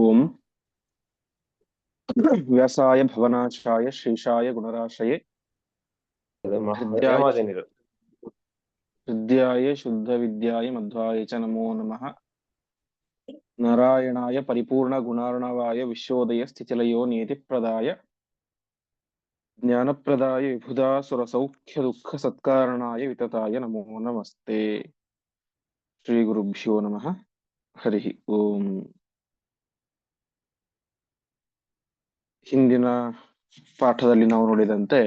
ओम व्यासाय भवनाशाय श्रीशाय गुणराशये हृद्याय ಮಹಾದೇನಿರು हृद्याय शुद्ध विद्याय मध्वाय च नमो नमः। नारायणाय परिपूर्ण गुणार्णवाय विश्वोदय स्थितिलयो नियतिप्रदाय ज्ञानप्रदाय विबुधा सुरसौख्य दुःख सत्कारणाय वितताय नमो नमस्ते। श्री गुरुभ्यो नमः। हरि ओम। ಹಿಂದಿನ ಪಾಠದಲ್ಲಿ ನಾವು ನೋಡಿದಂತೆ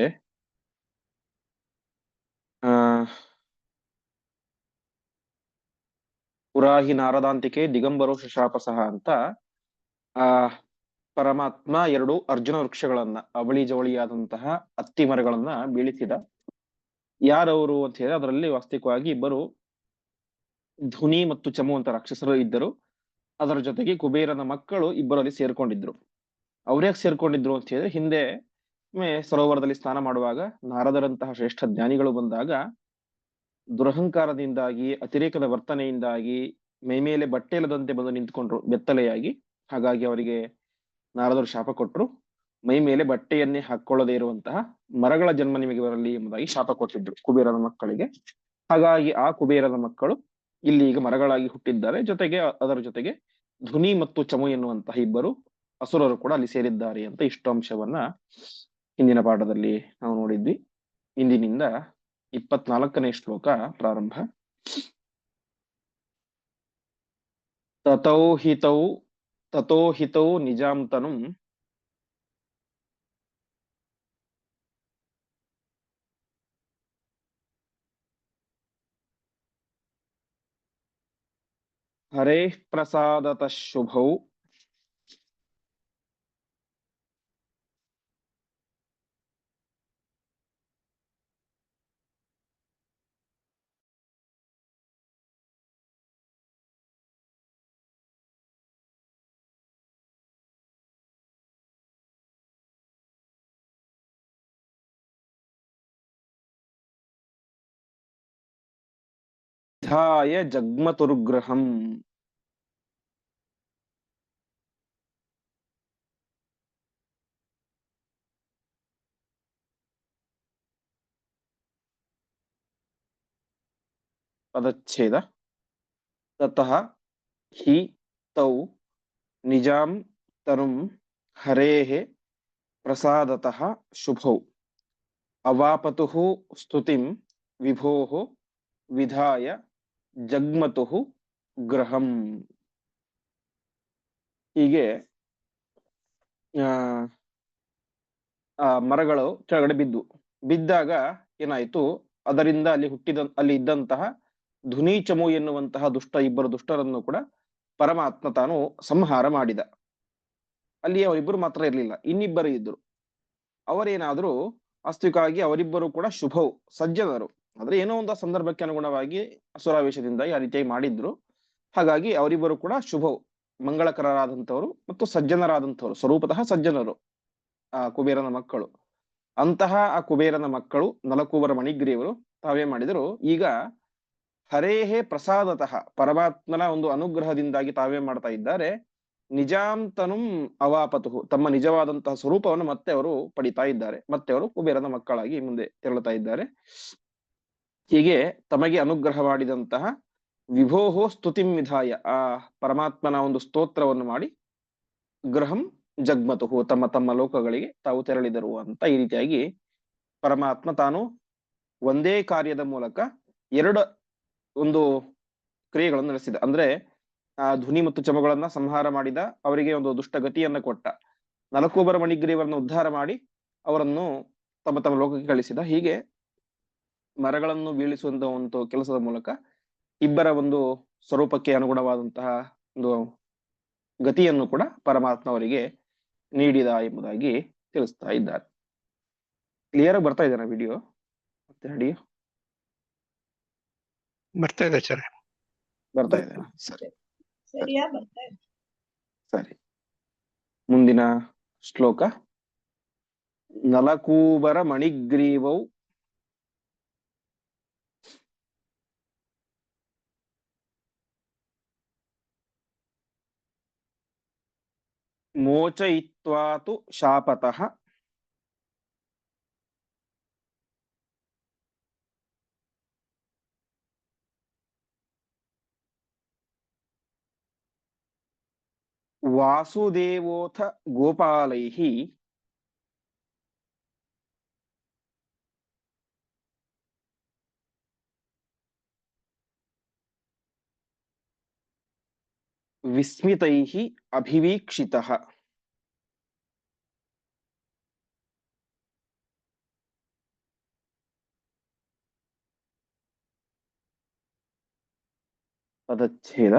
ಪುರಾಹಿ ನಾರದಾಂತಿಕೆ ದಿಗಂಬರೋ ಶಶಾಪಸಹ ಅಂತ ಆ ಪರಮಾತ್ಮ ಎರಡು ಅರ್ಜುನ ವೃಕ್ಷಗಳನ್ನ ಅವಳಿ ಜವಳಿಯಾದಂತಹ ಅತ್ತಿ ಮರಗಳನ್ನ ಬೀಳಿಸಿದ. ಯಾರವರು ಅಂತ ಹೇಳಿ ಅದರಲ್ಲಿ ವಾಸ್ತವಿಕವಾಗಿ ಇಬ್ಬರು ಧುನಿ ಮತ್ತು ಚಮು ಅಂತ ರಾಕ್ಷಸರು ಇದ್ದರು. ಅದರ ಜೊತೆಗೆ ಕುಬೇರನ ಮಕ್ಕಳು ಇಬ್ಬರಲ್ಲಿ ಸೇರ್ಕೊಂಡಿದ್ರು. ಅವ್ರ್ಯಾಕೆ ಸೇರ್ಕೊಂಡಿದ್ರು ಅಂತ ಹೇಳಿದ್ರೆ, ಹಿಂದೆ ಸರೋವರದಲ್ಲಿ ಸ್ನಾನ ಮಾಡುವಾಗ ನಾರದರಂತಹ ಶ್ರೇಷ್ಠ ಜ್ಞಾನಿಗಳು ಬಂದಾಗ ದುರಹಂಕಾರದಿಂದಾಗಿ ಅತಿರೇಕದ ವರ್ತನೆಯಿಂದಾಗಿ ಮೈಮೇಲೆ ಬಟ್ಟೆ ಇಲ್ಲದಂತೆ ಬಂದು ನಿಂತ್ಕೊಂಡ್ರು ಬೆತ್ತಲೆಯಾಗಿ. ಹಾಗಾಗಿ ಅವರಿಗೆ ನಾರದರು ಶಾಪ ಕೊಟ್ಟರು, ಮೈ ಮೇಲೆ ಬಟ್ಟೆಯನ್ನೇ ಹಾಕೊಳ್ಳದೇ ಇರುವಂತಹ ಮರಗಳ ಜನ್ಮ ನಿಮಗೆ ಬರಲಿ ಎಂಬುದಾಗಿ ಶಾಪ ಕೊಟ್ಟಿದ್ರು ಕುಬೇರನ ಮಕ್ಕಳಿಗೆ. ಹಾಗಾಗಿ ಆ ಕುಬೇರನ ಮಕ್ಕಳು ಇಲ್ಲಿ ಈಗ ಮರಗಳಾಗಿ ಹುಟ್ಟಿದ್ದಾರೆ. ಜೊತೆಗೆ ಅದರ ಜೊತೆಗೆ ಧುನಿ ಮತ್ತು ಚಮು ಎನ್ನುವಂತಹ ಇಬ್ಬರು ಅಸುರರು ಕೂಡ ಅಲ್ಲಿ ಸೇರಿದ್ದಾರೆ ಅಂತ ಇಷ್ಟು ಅಂಶವನ್ನ ಹಿಂದಿನ ಪಾಠದಲ್ಲಿ ನಾವು ನೋಡಿದ್ವಿ. ಇಂದಿನಿಂದ 24ನೇ ಶ್ಲೋಕ ಪ್ರಾರಂಭ. ತಥೋ ಹಿತೌ ನಿಜಾಂತನು ಹರೇ ಪ್ರಸಾದತಃ ಶುಭೌ ವಿಧಾಯ ಜಗ್ಮತುರ್ಗ್ರಹಂ. ಪದಚ್ಛೇದ. ತತಃ ಹಿ ತೌ ನಿಜಾಂ ತನುಂ ಹರೇಃ ಪ್ರಸಾದತಃ ಶುಭೌ ಅವಾಪತುಃ ಸ್ತುತಿಂ ವಿಭೋಃ ವಿಧಾಯ ಜಗ್ಮತುಃ ಗ್ರಹಂ. ಹೀಗೆ ಮರಗಳು ಕೆಳಗಡೆ ಬಿದ್ದಾಗ ಏನಾಯ್ತು, ಅದರಿಂದ ಅಲ್ಲಿ ಇದ್ದಂತಹ ಧುನಿ ಚಮು ಎನ್ನುವಂತಹ ಇಬ್ಬರು ದುಷ್ಟರನ್ನು ಕೂಡ ಪರಮಾತ್ಮ ತಾನು ಸಂಹಾರ ಮಾಡಿದ. ಅಲ್ಲಿ ಅವರಿಬ್ಬರು ಮಾತ್ರ ಇರಲಿಲ್ಲ, ಇನ್ನಿಬ್ಬರು ಇದ್ರು. ಅವರೇನಾದ್ರೂ ವಾಸ್ತವಿಕವಾಗಿ ಅವರಿಬ್ಬರು ಕೂಡ ಶುಭವು ಸಜ್ಜನರು, ಆದ್ರೆ ಏನೋ ಒಂದು ಸಂದರ್ಭಕ್ಕೆ ಅನುಗುಣವಾಗಿ ಅಸುರಾವೇಶದಿಂದಾಗಿ ಆ ರೀತಿಯಾಗಿ ಮಾಡಿದ್ರು. ಹಾಗಾಗಿ ಅವರಿಬ್ಬರು ಕೂಡ ಶುಭವು ಮಂಗಳಕರರಾದಂಥವರು ಮತ್ತು ಸಜ್ಜನರಾದಂಥವ್ರು, ಸ್ವರೂಪತಃ ಸಜ್ಜನರು ಆ ಕುಬೇರನ ಮಕ್ಕಳು. ಅಂತಹ ಆ ಕುಬೇರನ ಮಕ್ಕಳು ನಲಕೂಬರ ಮಣಿಗ್ರೀವರು ತಾವೇ ಮಾಡಿದರು, ಈಗ ಹರೇಹೇ ಪ್ರಸಾದತಃ ಪರಮಾತ್ಮನ ಒಂದು ಅನುಗ್ರಹದಿಂದಾಗಿ ತಾವೇ ಮಾಡ್ತಾ ಇದ್ದಾರೆ. ನಿಜಾಂತನುಂ ಅವಾಪತುಹು ತಮ್ಮ ನಿಜವಾದಂತಹ ಸ್ವರೂಪವನ್ನು ಮತ್ತೆ ಅವರು ಪಡಿತಾ ಇದ್ದಾರೆ. ಮತ್ತೆ ಅವರು ಕುಬೇರನ ಮಕ್ಕಳಾಗಿ ಮುಂದೆ ತೆರಳುತ್ತಾ ಇದ್ದಾರೆ. ಹೀಗೆ ತಮಗೆ ಅನುಗ್ರಹ ಮಾಡಿದಂತಹ ವಿಭೋಹೋ ಸ್ತುತಿಂ ವಿಧಾಯ ಆ ಪರಮಾತ್ಮನ ಒಂದು ಸ್ತೋತ್ರವನ್ನು ಮಾಡಿ ಗೃಹಂ ಜಗ್ಮತುಹು ತಮ್ಮ ತಮ್ಮ ಲೋಕಗಳಿಗೆ ತಾವು ತೆರಳಿದರು ಅಂತ ಈ ರೀತಿಯಾಗಿ ಪರಮಾತ್ಮ ತಾನು ಒಂದೇ ಕಾರ್ಯದ ಮೂಲಕ ಎರಡು ಒಂದು ಕ್ರಿಯೆಗಳನ್ನು ನಡೆಸಿದ. ಅಂದ್ರೆ ಆ ಧ್ವನಿ ಮತ್ತು ಚಮಗಳನ್ನ ಸಂಹಾರ ಮಾಡಿದ, ಅವರಿಗೆ ಒಂದು ದುಷ್ಟಗತಿಯನ್ನ ಕೊಟ್ಟ, ನಲಕೂಬರ ಮಣಿಗ್ರೀವರನ್ನು ಉದ್ಧಾರ ಮಾಡಿ ಅವರನ್ನು ತಮ್ಮ ತಮ್ಮ ಲೋಕಕ್ಕೆ ಕಳಿಸಿದ. ಹೀಗೆ ಮರಗಳನ್ನು ಬೀಳಿಸುವಂತಹ ಒಂದು ಕೆಲಸದ ಮೂಲಕ ಇಬ್ಬರ ಒಂದು ಸ್ವರೂಪಕ್ಕೆ ಅನುಗುಣವಾದಂತಹ ಒಂದು ಗತಿಯನ್ನು ಕೂಡ ಪರಮಾತ್ಮ ಅವರಿಗೆ ನೀಡಿದ ಎಂಬುದಾಗಿ ತಿಳಿಸ್ತಾ ಇದ್ದಾರೆ. ಕ್ಲಿಯರ್ ಬರ್ತಾ ಇದೆ ವಿಡಿಯೋ ಮತ್ತೆ ಆಡಿಯೋ ಬರ್ತಾ ಇದೆ ಸರ್, ಬರ್ತಾ ಇದೆ. ಸರಿ ಸರಿ. ಮುಂದಿನ ಶ್ಲೋಕ. ನಲಕೂಬರ ಮಣಿಗ್ರೀವೌ ಮೋಚಯಿತ್ವಾ ತು ಶಾಪತಃ ವಾಸುದೇವೋಥ ಗೋಪಾಲೈಃ ವಿಸ್ಮಿತೈಃ ಅಭಿವೀಕ್ಷಿತಃ. ಪದಚ್ಛೇದ.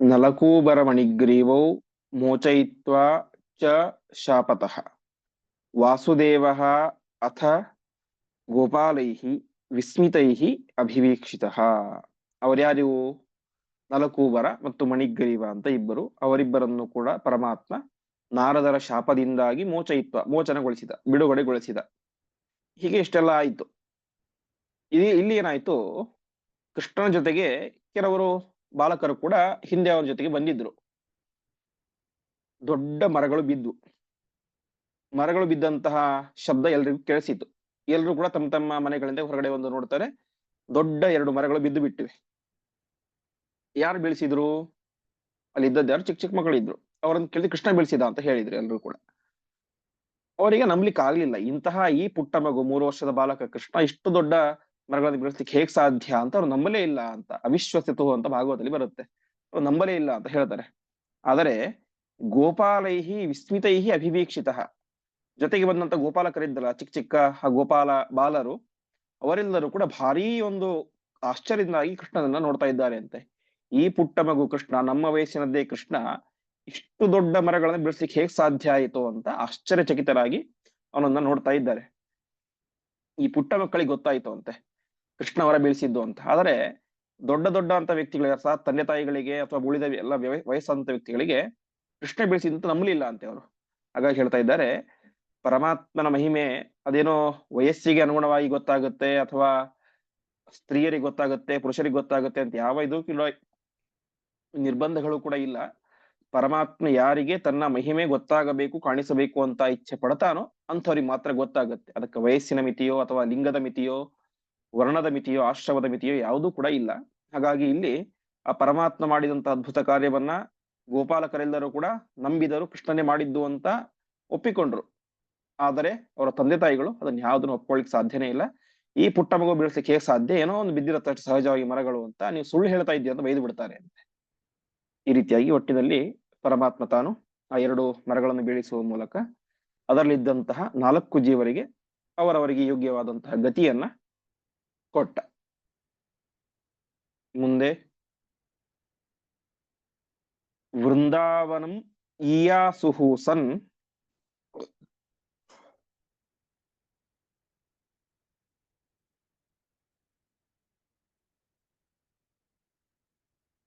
ನಲಕೂಬರಮಣಿಗ್ರೀವೌ ಮೋಚಯಿತ್ವಾ ಚ ಶಾಪತಃ ವಾಸುದೇವಃ ಅಥ ಗೋಪಾಲೈಃ ವಿಸ್ಮಿತೈಃ ಅಭಿವೀಕ್ಷಿತಃ. ಅವರ್ಯಾರು? ನಲಕೂಬರ ಮತ್ತು ಮಣಿಗ್ರೀವ ಅಂತ ಇಬ್ಬರು. ಅವರಿಬ್ಬರನ್ನು ಕೂಡ ಪರಮಾತ್ಮ ನಾರದರ ಶಾಪದಿಂದಾಗಿ ಮೋಚನಗೊಳಿಸಿದ, ಬಿಡುಗಡೆಗೊಳಿಸಿದ. ಹೀಗೆ ಇಷ್ಟೆಲ್ಲ ಆಯಿತು. ಇಲ್ಲಿ ಏನಾಯ್ತು, ಕೃಷ್ಣನ ಜೊತೆಗೆ ಕೆಲವರು ಬಾಲಕರು ಕೂಡ ಹಿಂದೆ ಅವರ ಜೊತೆಗೆ ಬಂದಿದ್ರು. ದೊಡ್ಡ ಮರಗಳು ಬಿದ್ದಂತಹ ಶಬ್ದ ಎಲ್ರಿಗೂ ಕೇಳಿಸಿತು. ಎಲ್ರು ಕೂಡ ತಮ್ಮ ತಮ್ಮ ಮನೆಗಳಿಂದ ಹೊರಗಡೆ ಒಂದು ನೋಡ್ತಾರೆ, ದೊಡ್ಡ 2 ಮರಗಳು ಬಿದ್ದು ಬಿಟ್ಟಿವೆ. ಯಾರು ಬೀಳಿಸಿದ್ರು? ಅಲ್ಲಿ ಇದ್ದದ್ದು ಯಾರು? ಚಿಕ್ಕ ಚಿಕ್ಕ ಮಕ್ಕಳಿದ್ರು. ಅವರನ್ನು ಕೇಳಿದ್ರೆ ಕೃಷ್ಣ ಬೀಳಿಸಿದ ಅಂತ ಹೇಳಿದ್ರು ಎಲ್ರು ಕೂಡ. ಅವರಿಗೆ ನಂಬ್ಲಿಕ್ಕೆ ಆಗ್ಲಿಲ್ಲ. ಇಂತಹ ಈ ಪುಟ್ಟ ಮಗು 3 ವರ್ಷದ ಬಾಲಕ ಕೃಷ್ಣ ಇಷ್ಟು ದೊಡ್ಡ ಮರಗಳನ್ನು ಬೀಳಿಸ್ಲಿಕ್ಕೆ ಹೇಗ್ ಸಾಧ್ಯ ಅಂತ ಅವ್ರು ನಂಬಲೇ ಇಲ್ಲ ಅಂತ. ಅವಿಶ್ವಸಿತು ಅಂತ ಭಾಗವತದಲ್ಲಿ ಬರುತ್ತೆ. ಅವ್ರು ನಂಬಲೇ ಇಲ್ಲ ಅಂತ ಹೇಳ್ತಾರೆ. ಆದರೆ ಗೋಪಾಲೈಹಿ ವಿಸ್ಮಿತೈಹಿ ಅಭಿವೀಕ್ಷಿತಃ, ಜೊತೆಗೆ ಬಂದಂತ ಗೋಪಾಲಕರಿದ್ದಲ್ಲ, ಚಿಕ್ಕ ಚಿಕ್ಕ ಆ ಗೋಪಾಲ ಬಾಲರು, ಅವರೆಲ್ಲರೂ ಕೂಡ ಭಾರೀ ಒಂದು ಆಶ್ಚರ್ಯದಿಂದಾಗಿ ಕೃಷ್ಣನನ್ನ ನೋಡ್ತಾ ಇದ್ದಾರೆ ಅಂತೆ. ಈ ಪುಟ್ಟ ಮಗು ಕೃಷ್ಣ, ನಮ್ಮ ವಯಸ್ಸಿನದ್ದೇ ಕೃಷ್ಣ, ಇಷ್ಟು ದೊಡ್ಡ ಮರಗಳನ್ನು ಬೆಳೆಸ್ಲಿಕ್ಕೆ ಹೇಗ್ ಸಾಧ್ಯ ಆಯಿತು ಅಂತ ಆಶ್ಚರ್ಯಚಕಿತರಾಗಿ ಅವನನ್ನ ನೋಡ್ತಾ ಇದ್ದಾರೆ. ಈ ಪುಟ್ಟ ಮಕ್ಕಳಿಗೆ ಗೊತ್ತಾಯ್ತು ಅಂತೆ ಕೃಷ್ಣ ಅವರ ಬೀಳಿಸಿದ್ದು ಅಂತ. ಆದರೆ ದೊಡ್ಡ ಅಂತ ವ್ಯಕ್ತಿಗಳಿಗೆ ಸಹ, ತಂದೆ ತಾಯಿಗಳಿಗೆ ಅಥವಾ ಉಳಿದ ಎಲ್ಲ ವಯಸ್ಸಾದಂತ ವ್ಯಕ್ತಿಗಳಿಗೆ ಕೃಷ್ಣ ಬೀಳಿಸಿದಂತ ನಂಬಲಿಲ್ಲ ಅಂತೆ ಅವರು. ಹಾಗಾಗಿ ಹೇಳ್ತಾ ಇದ್ದಾರೆ, ಪರಮಾತ್ಮನ ಮಹಿಮೆ ಅದೇನೋ ವಯಸ್ಸಿಗೆ ಅನುಗುಣವಾಗಿ ಗೊತ್ತಾಗುತ್ತೆ, ಅಥವಾ ಸ್ತ್ರೀಯರಿಗೆ ಗೊತ್ತಾಗುತ್ತೆ, ಪುರುಷರಿಗೆ ಗೊತ್ತಾಗುತ್ತೆ ಅಂತ ಯಾವ ಇದು ನಿರ್ಬಂಧಗಳು ಕೂಡ ಇಲ್ಲ. ಪರಮಾತ್ಮ ಯಾರಿಗೆ ತನ್ನ ಮಹಿಮೆ ಗೊತ್ತಾಗಬೇಕು, ಕಾಣಿಸಬೇಕು ಅಂತ ಇಚ್ಛೆ ಪಡ್ತಾನೋ ಅಂಥವ್ರಿಗೆ ಮಾತ್ರ ಗೊತ್ತಾಗುತ್ತೆ. ಅದಕ್ಕೆ ವಯಸ್ಸಿನ ಮಿತಿಯೋ ಅಥವಾ ಲಿಂಗದ ಮಿತಿಯೋ ವರ್ಣದ ಮಿತಿಯೋ ಆಶ್ರಮದ ಮಿತಿಯೋ ಯಾವುದೂ ಕೂಡ ಇಲ್ಲ. ಹಾಗಾಗಿ ಇಲ್ಲಿ ಆ ಪರಮಾತ್ಮ ಮಾಡಿದಂತ ಅದ್ಭುತ ಕಾರ್ಯವನ್ನ ಗೋಪಾಲಕರೆಲ್ಲರೂ ಕೂಡ ನಂಬಿದರು, ಕೃಷ್ಣನೇ ಮಾಡಿದ್ದು ಅಂತ ಒಪ್ಪಿಕೊಂಡ್ರು. ಆದರೆ ಅವರ ತಂದೆ ತಾಯಿಗಳು ಅದನ್ನ ಯಾವ್ದನ್ನು ಒಪ್ಕೊಳ್ಳಿಕ್ ಸಾಧ್ಯನೇ ಇಲ್ಲ. ಈ ಪುಟ್ಟ ಮಗು ಬೀಳಿಸ್ಲಿಕ್ಕೆ ಹೇಗೆ ಸಾಧ್ಯ, ಏನೋ ಒಂದು ಬಿದ್ದಿರತ್ತಷ್ಟು ಸಹಜವಾಗಿ ಮರಗಳು ಅಂತ, ನೀವು ಸುಳ್ಳು ಹೇಳ್ತಾ ಇದ್ದೀಯ ಅಂತ ಬೈದು ಬಿಡ್ತಾರೆ ಅಂತೆ. ಈ ರೀತಿಯಾಗಿ ಒಟ್ಟಿನಲ್ಲಿ ಪರಮಾತ್ಮ ತಾನು ಆ 2 ಮರಗಳನ್ನು ಬೀಳಿಸುವ ಮೂಲಕ ಅದರಲ್ಲಿದ್ದಂತಹ 4 ಜೀವರಿಗೆ ಅವರವರಿಗೆ ಯೋಗ್ಯವಾದಂತಹ ಗತಿಯನ್ನ ಕೊಟ್ಟ. ಮುಂದೆ ವೃಂದಾವನಂ ಈಯಾಸುಹು ಸನ್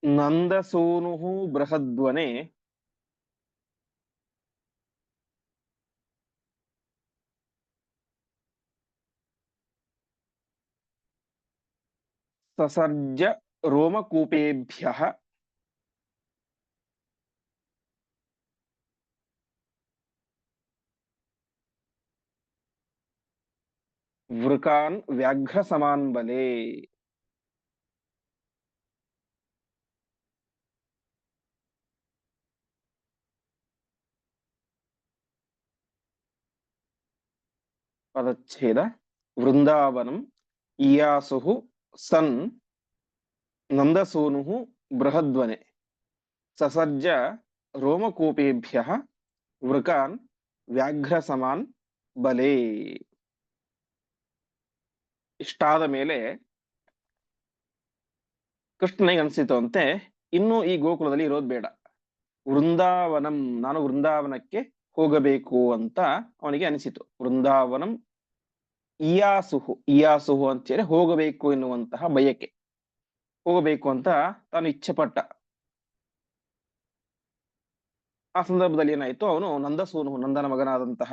ನಂದಸೂನು ಬೃಹದ್ವನೆ ಸಸರ್ಜ ರೋಮಕೂಪೇಭ್ಯಃ ವೃಕಾನ್ ವ್ಯಾಘ್ರ ಸಮಾನ್ ಬಲೆ. ಪದಚ್ಛೇದ. ವೃಂದಾವನಂ ಈಯಾಸುಹು ಸನ್ ನಂದಸೂನು ಬೃಹದ್ವನೆ ಸಸರ್ಜ ರೋಮಕೂಪೇಭ್ಯಃ ವೃಕಾನ್ ವ್ಯಾಘ್ರ ಸಮಾನ್ ಬಲೆ. ಇಷ್ಟಾದ ಮೇಲೆ ಕೃಷ್ಣನಿಗೆ ಅನ್ಸಿತು ಅಂತೆ, ಇನ್ನು ಈ ಗೋಕುಲದಲ್ಲಿ ಇರೋದು ಬೇಡ, ವೃಂದಾವನಂ, ನಾನು ವೃಂದಾವನಕ್ಕೆ ಹೋಗಬೇಕು ಅಂತ ಅವನಿಗೆ ಅನಿಸಿತು. ವೃಂದಾವನಂ ಇಯಾಸುಹು ಅಂತೇಳಿ ಹೋಗಬೇಕು ಎನ್ನುವಂತಹ ಬಯಕೆ, ಹೋಗಬೇಕು ಅಂತ ತಾನು ಇಚ್ಛೆ ಪಟ್ಟ. ಆ ಸಂದರ್ಭದಲ್ಲಿ ಏನಾಯ್ತು, ಅವನು ನಂದಸೂನು, ನಂದನ ಮಗನಾದಂತಹ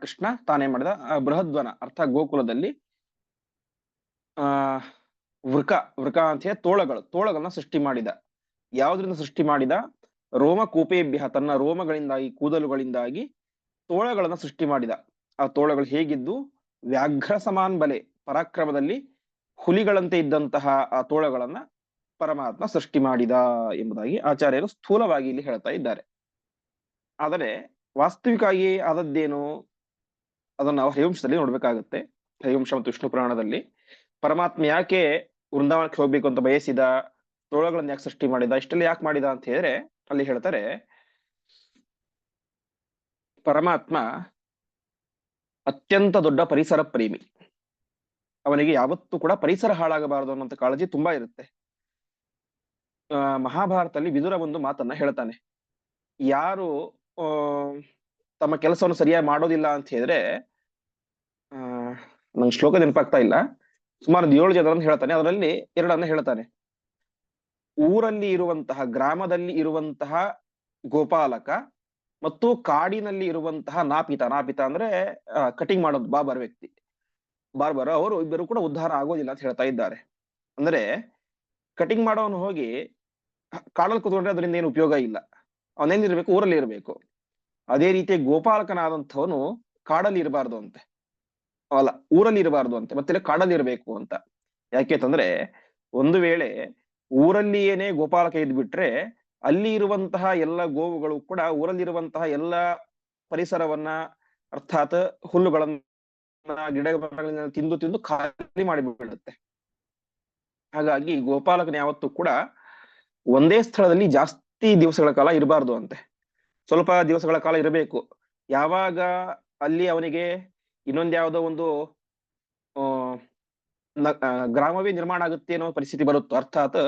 ಕೃಷ್ಣ ತಾನೇ ಮಾಡಿದ ಬೃಹದ್ವನ ಅರ್ಥಾತ್ ಗೋಕುಲದಲ್ಲಿ ವೃಕ ಅಂತ ಹೇಳಿ ತೋಳಗಳನ್ನ ಸೃಷ್ಟಿ ಮಾಡಿದ. ಯಾವ್ದ್ರಿಂದ ಸೃಷ್ಟಿ ಮಾಡಿದ? ರೋಮಕೂಪೇಭ್ಯ ತನ್ನ ರೋಮಗಳಿಂದಾಗಿ ಕೂದಲುಗಳಿಂದಾಗಿ ತೋಳಗಳನ್ನ ಸೃಷ್ಟಿ ಮಾಡಿದ. ಆ ತೋಳಗಳು ಹೇಗಿದ್ದು ವ್ಯಾಘ್ರ ಸಮಾನ್ ಬಲೆ, ಪರಾಕ್ರಮದಲ್ಲಿ ಹುಲಿಗಳಂತೆ ಇದ್ದಂತಹ ಆ ತೋಳಗಳನ್ನ ಪರಮಾತ್ಮ ಸೃಷ್ಟಿ ಮಾಡಿದ ಎಂಬುದಾಗಿ ಆಚಾರ್ಯರು ಸ್ಥೂಲವಾಗಿ ಇಲ್ಲಿ ಹೇಳ್ತಾ ಇದ್ದಾರೆ. ಆದರೆ ವಾಸ್ತವಿಕವಾಗಿ ಆದದ್ದೇನು ಅದನ್ನು ನಾವು ಹರಿವಂಶದಲ್ಲಿ ನೋಡ್ಬೇಕಾಗತ್ತೆ. ಹರಿವಂಶ ಮತ್ತು ವಿಷ್ಣು ಪುರಾಣದಲ್ಲಿ ಪರಮಾತ್ಮ ಯಾಕೆ ವೃಂದಾವನಕ್ಕೆ ಹೋಗ್ಬೇಕು ಅಂತ ಬಯಸಿದ, ತೋಳಗಳನ್ನ ಯಾಕೆ ಸೃಷ್ಟಿ ಮಾಡಿದ, ಇಷ್ಟೆಲ್ಲ ಯಾಕೆ ಮಾಡಿದ ಅಂತ ಹೇಳಿದ್ರೆ ಅಲ್ಲಿ ಹೇಳ್ತಾರೆ ಪರಮಾತ್ಮ ಅತ್ಯಂತ ದೊಡ್ಡ ಪರಿಸರ ಪ್ರೇಮಿ. ಅವನಿಗೆ ಯಾವತ್ತೂ ಕೂಡ ಪರಿಸರ ಹಾಳಾಗಬಾರದು ಅನ್ನೋಂಥ ಕಾಳಜಿ ತುಂಬಾ ಇರುತ್ತೆ. ಮಹಾಭಾರತದಲ್ಲಿ ವಿದುರ ಒಂದು ಮಾತನ್ನ ಹೇಳ್ತಾನೆ, ಯಾರು ಆ ತಮ್ಮ ಕೆಲಸವನ್ನು ಸರಿಯಾಗಿ ಮಾಡೋದಿಲ್ಲ ಅಂತ ಹೇಳಿದ್ರೆ, ನಂಗೆ ಶ್ಲೋಕ ನೆನಪಾಗ್ತಾ ಇಲ್ಲ, ಸುಮಾರು 7 ಜನರನ್ನು ಹೇಳ್ತಾನೆ, ಅದರಲ್ಲಿ 2 ಹೇಳ್ತಾನೆ. ಊರಲ್ಲಿ ಇರುವಂತಹ, ಗ್ರಾಮದಲ್ಲಿ ಇರುವಂತಹ ಗೋಪಾಲಕ ಮತ್ತು ಕಾಡಿನಲ್ಲಿ ಇರುವಂತಹ ನಾಪಿತ. ನಾಪಿತ ಅಂದ್ರೆ ಕಟಿಂಗ್ ಮಾಡೋದು, ಬಾಬರ್ ವ್ಯಕ್ತಿ, ಬಾರ್ಬರ್, ಅವರು ಇಬ್ಬರು ಕೂಡ ಉದ್ಧಾರ ಆಗೋದಿಲ್ಲ ಅಂತ ಹೇಳ್ತಾ ಇದ್ದಾರೆ. ಅಂದ್ರೆ ಕಟಿಂಗ್ ಮಾಡೋನು ಹೋಗಿ ಕಾಡಲ್ಲಿ ಕೂತ್ಕೊಂಡ್ರೆ ಅದರಿಂದ ಏನು ಉಪಯೋಗ ಇಲ್ಲ, ಅವನೇನಿರ್ಬೇಕು, ಊರಲ್ಲಿ ಇರಬೇಕು. ಅದೇ ರೀತಿ ಗೋಪಾಲಕನಾದಂಥವನು ಕಾಡಲ್ಲಿ ಇರಬಾರ್ದು ಅಂತೆ, ಅಲ್ಲ ಊರಲ್ಲಿ ಇರಬಾರ್ದು ಅಂತೆ, ಮತ್ತೆ ಕಾಡಲ್ಲಿ ಇರಬೇಕು ಅಂತ. ಯಾಕೆ ಅಂತಂದ್ರೆ ಒಂದು ವೇಳೆ ಊರಲ್ಲಿ ಏನೇ ಗೋಪಾಲಕ ಇದ್ಬಿಟ್ರೆ ಅಲ್ಲಿ ಇರುವಂತಹ ಎಲ್ಲ ಗೋವುಗಳು ಕೂಡ ಊರಲ್ಲಿರುವಂತಹ ಎಲ್ಲ ಪರಿಸರವನ್ನ, ಅರ್ಥಾತ್ ಹುಲ್ಲುಗಳನ್ನ, ಗಿಡ ಮರಗಳನ್ನ ತಿಂದು ತಿಂದು ಖಾಲಿ ಮಾಡಿಬಿಡುತ್ತೆ. ಹಾಗಾಗಿ ಗೋಪಾಲಕನ ಯಾವತ್ತೂ ಕೂಡ ಒಂದೇ ಸ್ಥಳದಲ್ಲಿ ಜಾಸ್ತಿ ದಿವಸಗಳ ಕಾಲ ಇರಬಾರ್ದು ಅಂತೆ, ಸ್ವಲ್ಪ ದಿವಸಗಳ ಕಾಲ ಇರಬೇಕು. ಯಾವಾಗ ಅಲ್ಲಿ ಅವನಿಗೆ ಇನ್ನೊಂದ್ಯಾವುದೋ ಒಂದು ಗ್ರಾಮವೇ ನಿರ್ಮಾಣ ಆಗುತ್ತೆ ಅನ್ನೋ ಪರಿಸ್ಥಿತಿ ಬರುತ್ತೋ, ಅರ್ಥಾತ್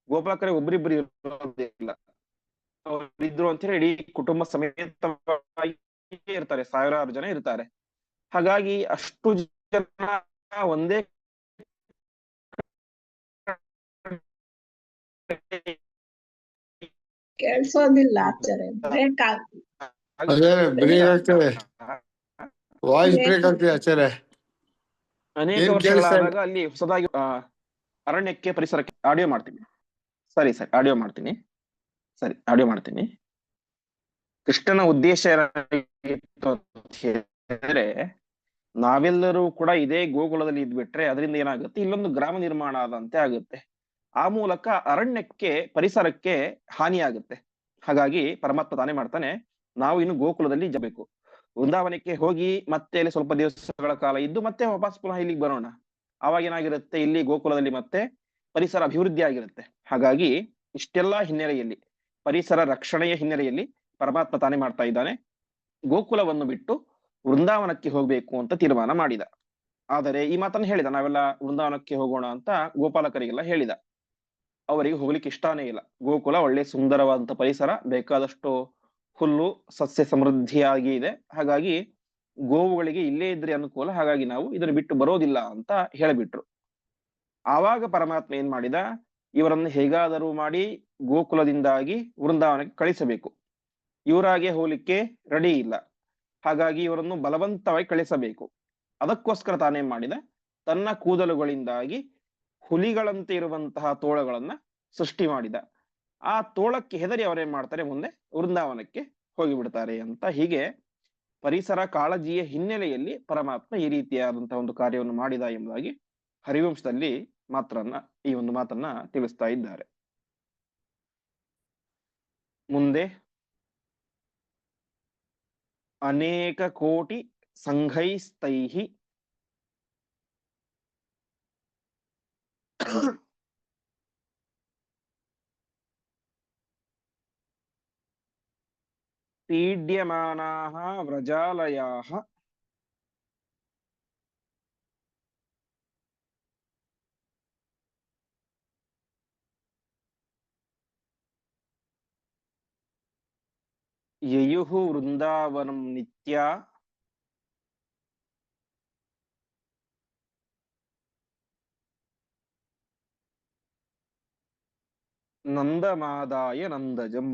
ಗೋಪಾಲಕರೇ ಒಬ್ರಿಬ್ರು ಇರೋದಿಲ್ಲ, ಇದ್ರು ಅಂತ ಹೇಳಿ ಇಡೀ ಕುಟುಂಬ ಸಮೇತವಾಗಿ ಇರ್ತಾರೆ, 1000 ಜನ ಇರ್ತಾರೆ. ಹಾಗಾಗಿ ಅಷ್ಟು ಜನ ಒಂದೇ ಕೇಳಿಸೋದಿಲ್ಲ ಆಚಾರ್ಯ, ಬ್ರೇಕ್ ಬ್ರೇಕ್ ಆಗ್ತದೆ, ವಾಯ್ಸ್ ಬ್ರೇಕ್ ಆಗ್ತದೆ ಆಚಾರ್ಯ. ಅನೇಕ ವರ್ಷಗಳಾದಾಗ ಅಲ್ಲಿ ಹೊಸದಾಗಿ ಅರಣ್ಯಕ್ಕೆ, ಪರಿಸರಕ್ಕೆ ಆಡಿಯೋ ಮಾಡ್ತೀನಿ. ಸರಿ ಆಡಿಯೋ ಮಾಡ್ತೀನಿ. ಸರಿ ಆಡಿಯೋ ಮಾಡ್ತೀನಿ. ಕೃಷ್ಣನ ಉದ್ದೇಶ ಹೇಳಿದ್ರೆ, ನಾವೆಲ್ಲರೂ ಕೂಡ ಇದೇ ಗೋಕುಲದಲ್ಲಿ ಇದ್ಬಿಟ್ರೆ ಅದರಿಂದ ಏನಾಗುತ್ತೆ, ಇಲ್ಲೊಂದು ಗ್ರಾಮ ನಿರ್ಮಾಣ ಆದಂತೆ ಆಗುತ್ತೆ. ಆ ಮೂಲಕ ಅರಣ್ಯಕ್ಕೆ, ಪರಿಸರಕ್ಕೆ ಹಾನಿ ಆಗುತ್ತೆ. ಹಾಗಾಗಿ ಪರಮಾತ್ಮ ತಾನೇ ಮಾಡ್ತಾನೆ, ನಾವು ಇನ್ನು ಗೋಕುಲದಲ್ಲಿ ಇರಬೇಕು, ವೃಂದಾವನಕ್ಕೆ ಹೋಗಿ ಮತ್ತೆ ಅಲ್ಲಿ ಸ್ವಲ್ಪ ದಿವಸಗಳ ಕಾಲ ಇದ್ದು ಮತ್ತೆ ವಾಪಸ್ ಪುನಃ ಇಲ್ಲಿಗೆ ಬರೋಣ. ಆವಾಗ ಏನಾಗಿರುತ್ತೆ, ಇಲ್ಲಿ ಗೋಕುಲದಲ್ಲಿ ಮತ್ತೆ ಪರಿಸರ ಅಭಿವೃದ್ಧಿ ಆಗಿರುತ್ತೆ. ಹಾಗಾಗಿ ಇಷ್ಟೆಲ್ಲಾ ಹಿನ್ನೆಲೆಯಲ್ಲಿ, ಪರಿಸರ ರಕ್ಷಣೆಯ ಹಿನ್ನೆಲೆಯಲ್ಲಿ ಪರಮಾತ್ಮ ತಾನೇ ಮಾಡ್ತಾ ಇದ್ದಾನೆ, ಗೋಕುಲವನ್ನು ಬಿಟ್ಟು ವೃಂದಾವನಕ್ಕೆ ಹೋಗ್ಬೇಕು ಅಂತ ತೀರ್ಮಾನ ಮಾಡಿದ. ಆದರೆ ಈ ಮಾತನ್ನು ಹೇಳಿದ, ನಾವೆಲ್ಲ ವೃಂದಾವನಕ್ಕೆ ಹೋಗೋಣ ಅಂತ ಗೋಪಾಲಕರಿಗೆಲ್ಲ ಹೇಳಿದ. ಅವರಿಗೆ ಹೋಗ್ಲಿಕ್ಕೆ ಇಷ್ಟಾನೇ ಇಲ್ಲ. ಗೋಕುಲ ಒಳ್ಳೆ ಸುಂದರವಾದಂತ ಪರಿಸರ, ಬೇಕಾದಷ್ಟು ಹುಲ್ಲು ಸಸ್ಯ ಸಮೃದ್ಧಿಯಾಗಿ ಇದೆ, ಹಾಗಾಗಿ ಗೋವುಗಳಿಗೆ ಇಲ್ಲೇ ಇದ್ರೆ ಅನುಕೂಲ, ಹಾಗಾಗಿ ನಾವು ಇದನ್ನು ಬಿಟ್ಟು ಬರೋದಿಲ್ಲ ಅಂತ ಹೇಳಿಬಿಟ್ರು. ಆವಾಗ ಪರಮಾತ್ಮ ಏನ್ ಮಾಡಿದ, ಇವರನ್ನು ಹೇಗಾದರೂ ಮಾಡಿ ಗೋಕುಲದಿಂದಾಗಿ ವೃಂದಾವನಕ್ಕೆ ಕಳಿಸಬೇಕು. ಇವರಾಗೆ ಹೋಗ್ಲಿಕ್ಕೆ ರೆಡಿ ಇಲ್ಲ, ಹಾಗಾಗಿ ಇವರನ್ನು ಬಲವಂತವಾಗಿ ಕಳಿಸಬೇಕು. ಅದಕ್ಕೋಸ್ಕರ ತಾನೇನ್ ಮಾಡಿದ, ತನ್ನ ಕೂದಲುಗಳಿಂದಾಗಿ ಹುಲಿಗಳಂತೆ ಇರುವಂತಹ ತೋಳಗಳನ್ನ ಸೃಷ್ಟಿ ಮಾಡಿದ. ಆ ತೋಳಕ್ಕೆ ಹೆದರಿ ಅವರೇನ್ ಮಾಡ್ತಾರೆ, ಮುಂದೆ ವೃಂದಾವನಕ್ಕೆ ಹೋಗಿಬಿಡ್ತಾರೆ ಅಂತ. ಹೀಗೆ ಪರಿಸರ ಕಾಳಜಿಯ ಹಿನ್ನೆಲೆಯಲ್ಲಿ ಪರಮಾತ್ಮ ಈ ರೀತಿಯಾದಂತಹ ಒಂದು ಕಾರ್ಯವನ್ನು ಮಾಡಿದ ಎಂಬುದಾಗಿ ಹರಿವಂಶದಲ್ಲಿ ಈ ಒಂದು ಮಾತನ್ನ ತಿಳಿಸ್ತಾ ಇದ್ದಾರೆ. ಮುಂದೆ ಅನೇಕ ಕೋಟಿ ಸಂಘೈಸ್ತೈಹಿ ಪೀಡ್ಯಮಾನಾಃ ವ್ರಜಾಲಯಾಃ ಯಯುಃ ವೃಂದಾವನಂ ನಿತ್ಯಾ ನಂದಮಾದಾಯ ನಂದಜಂ.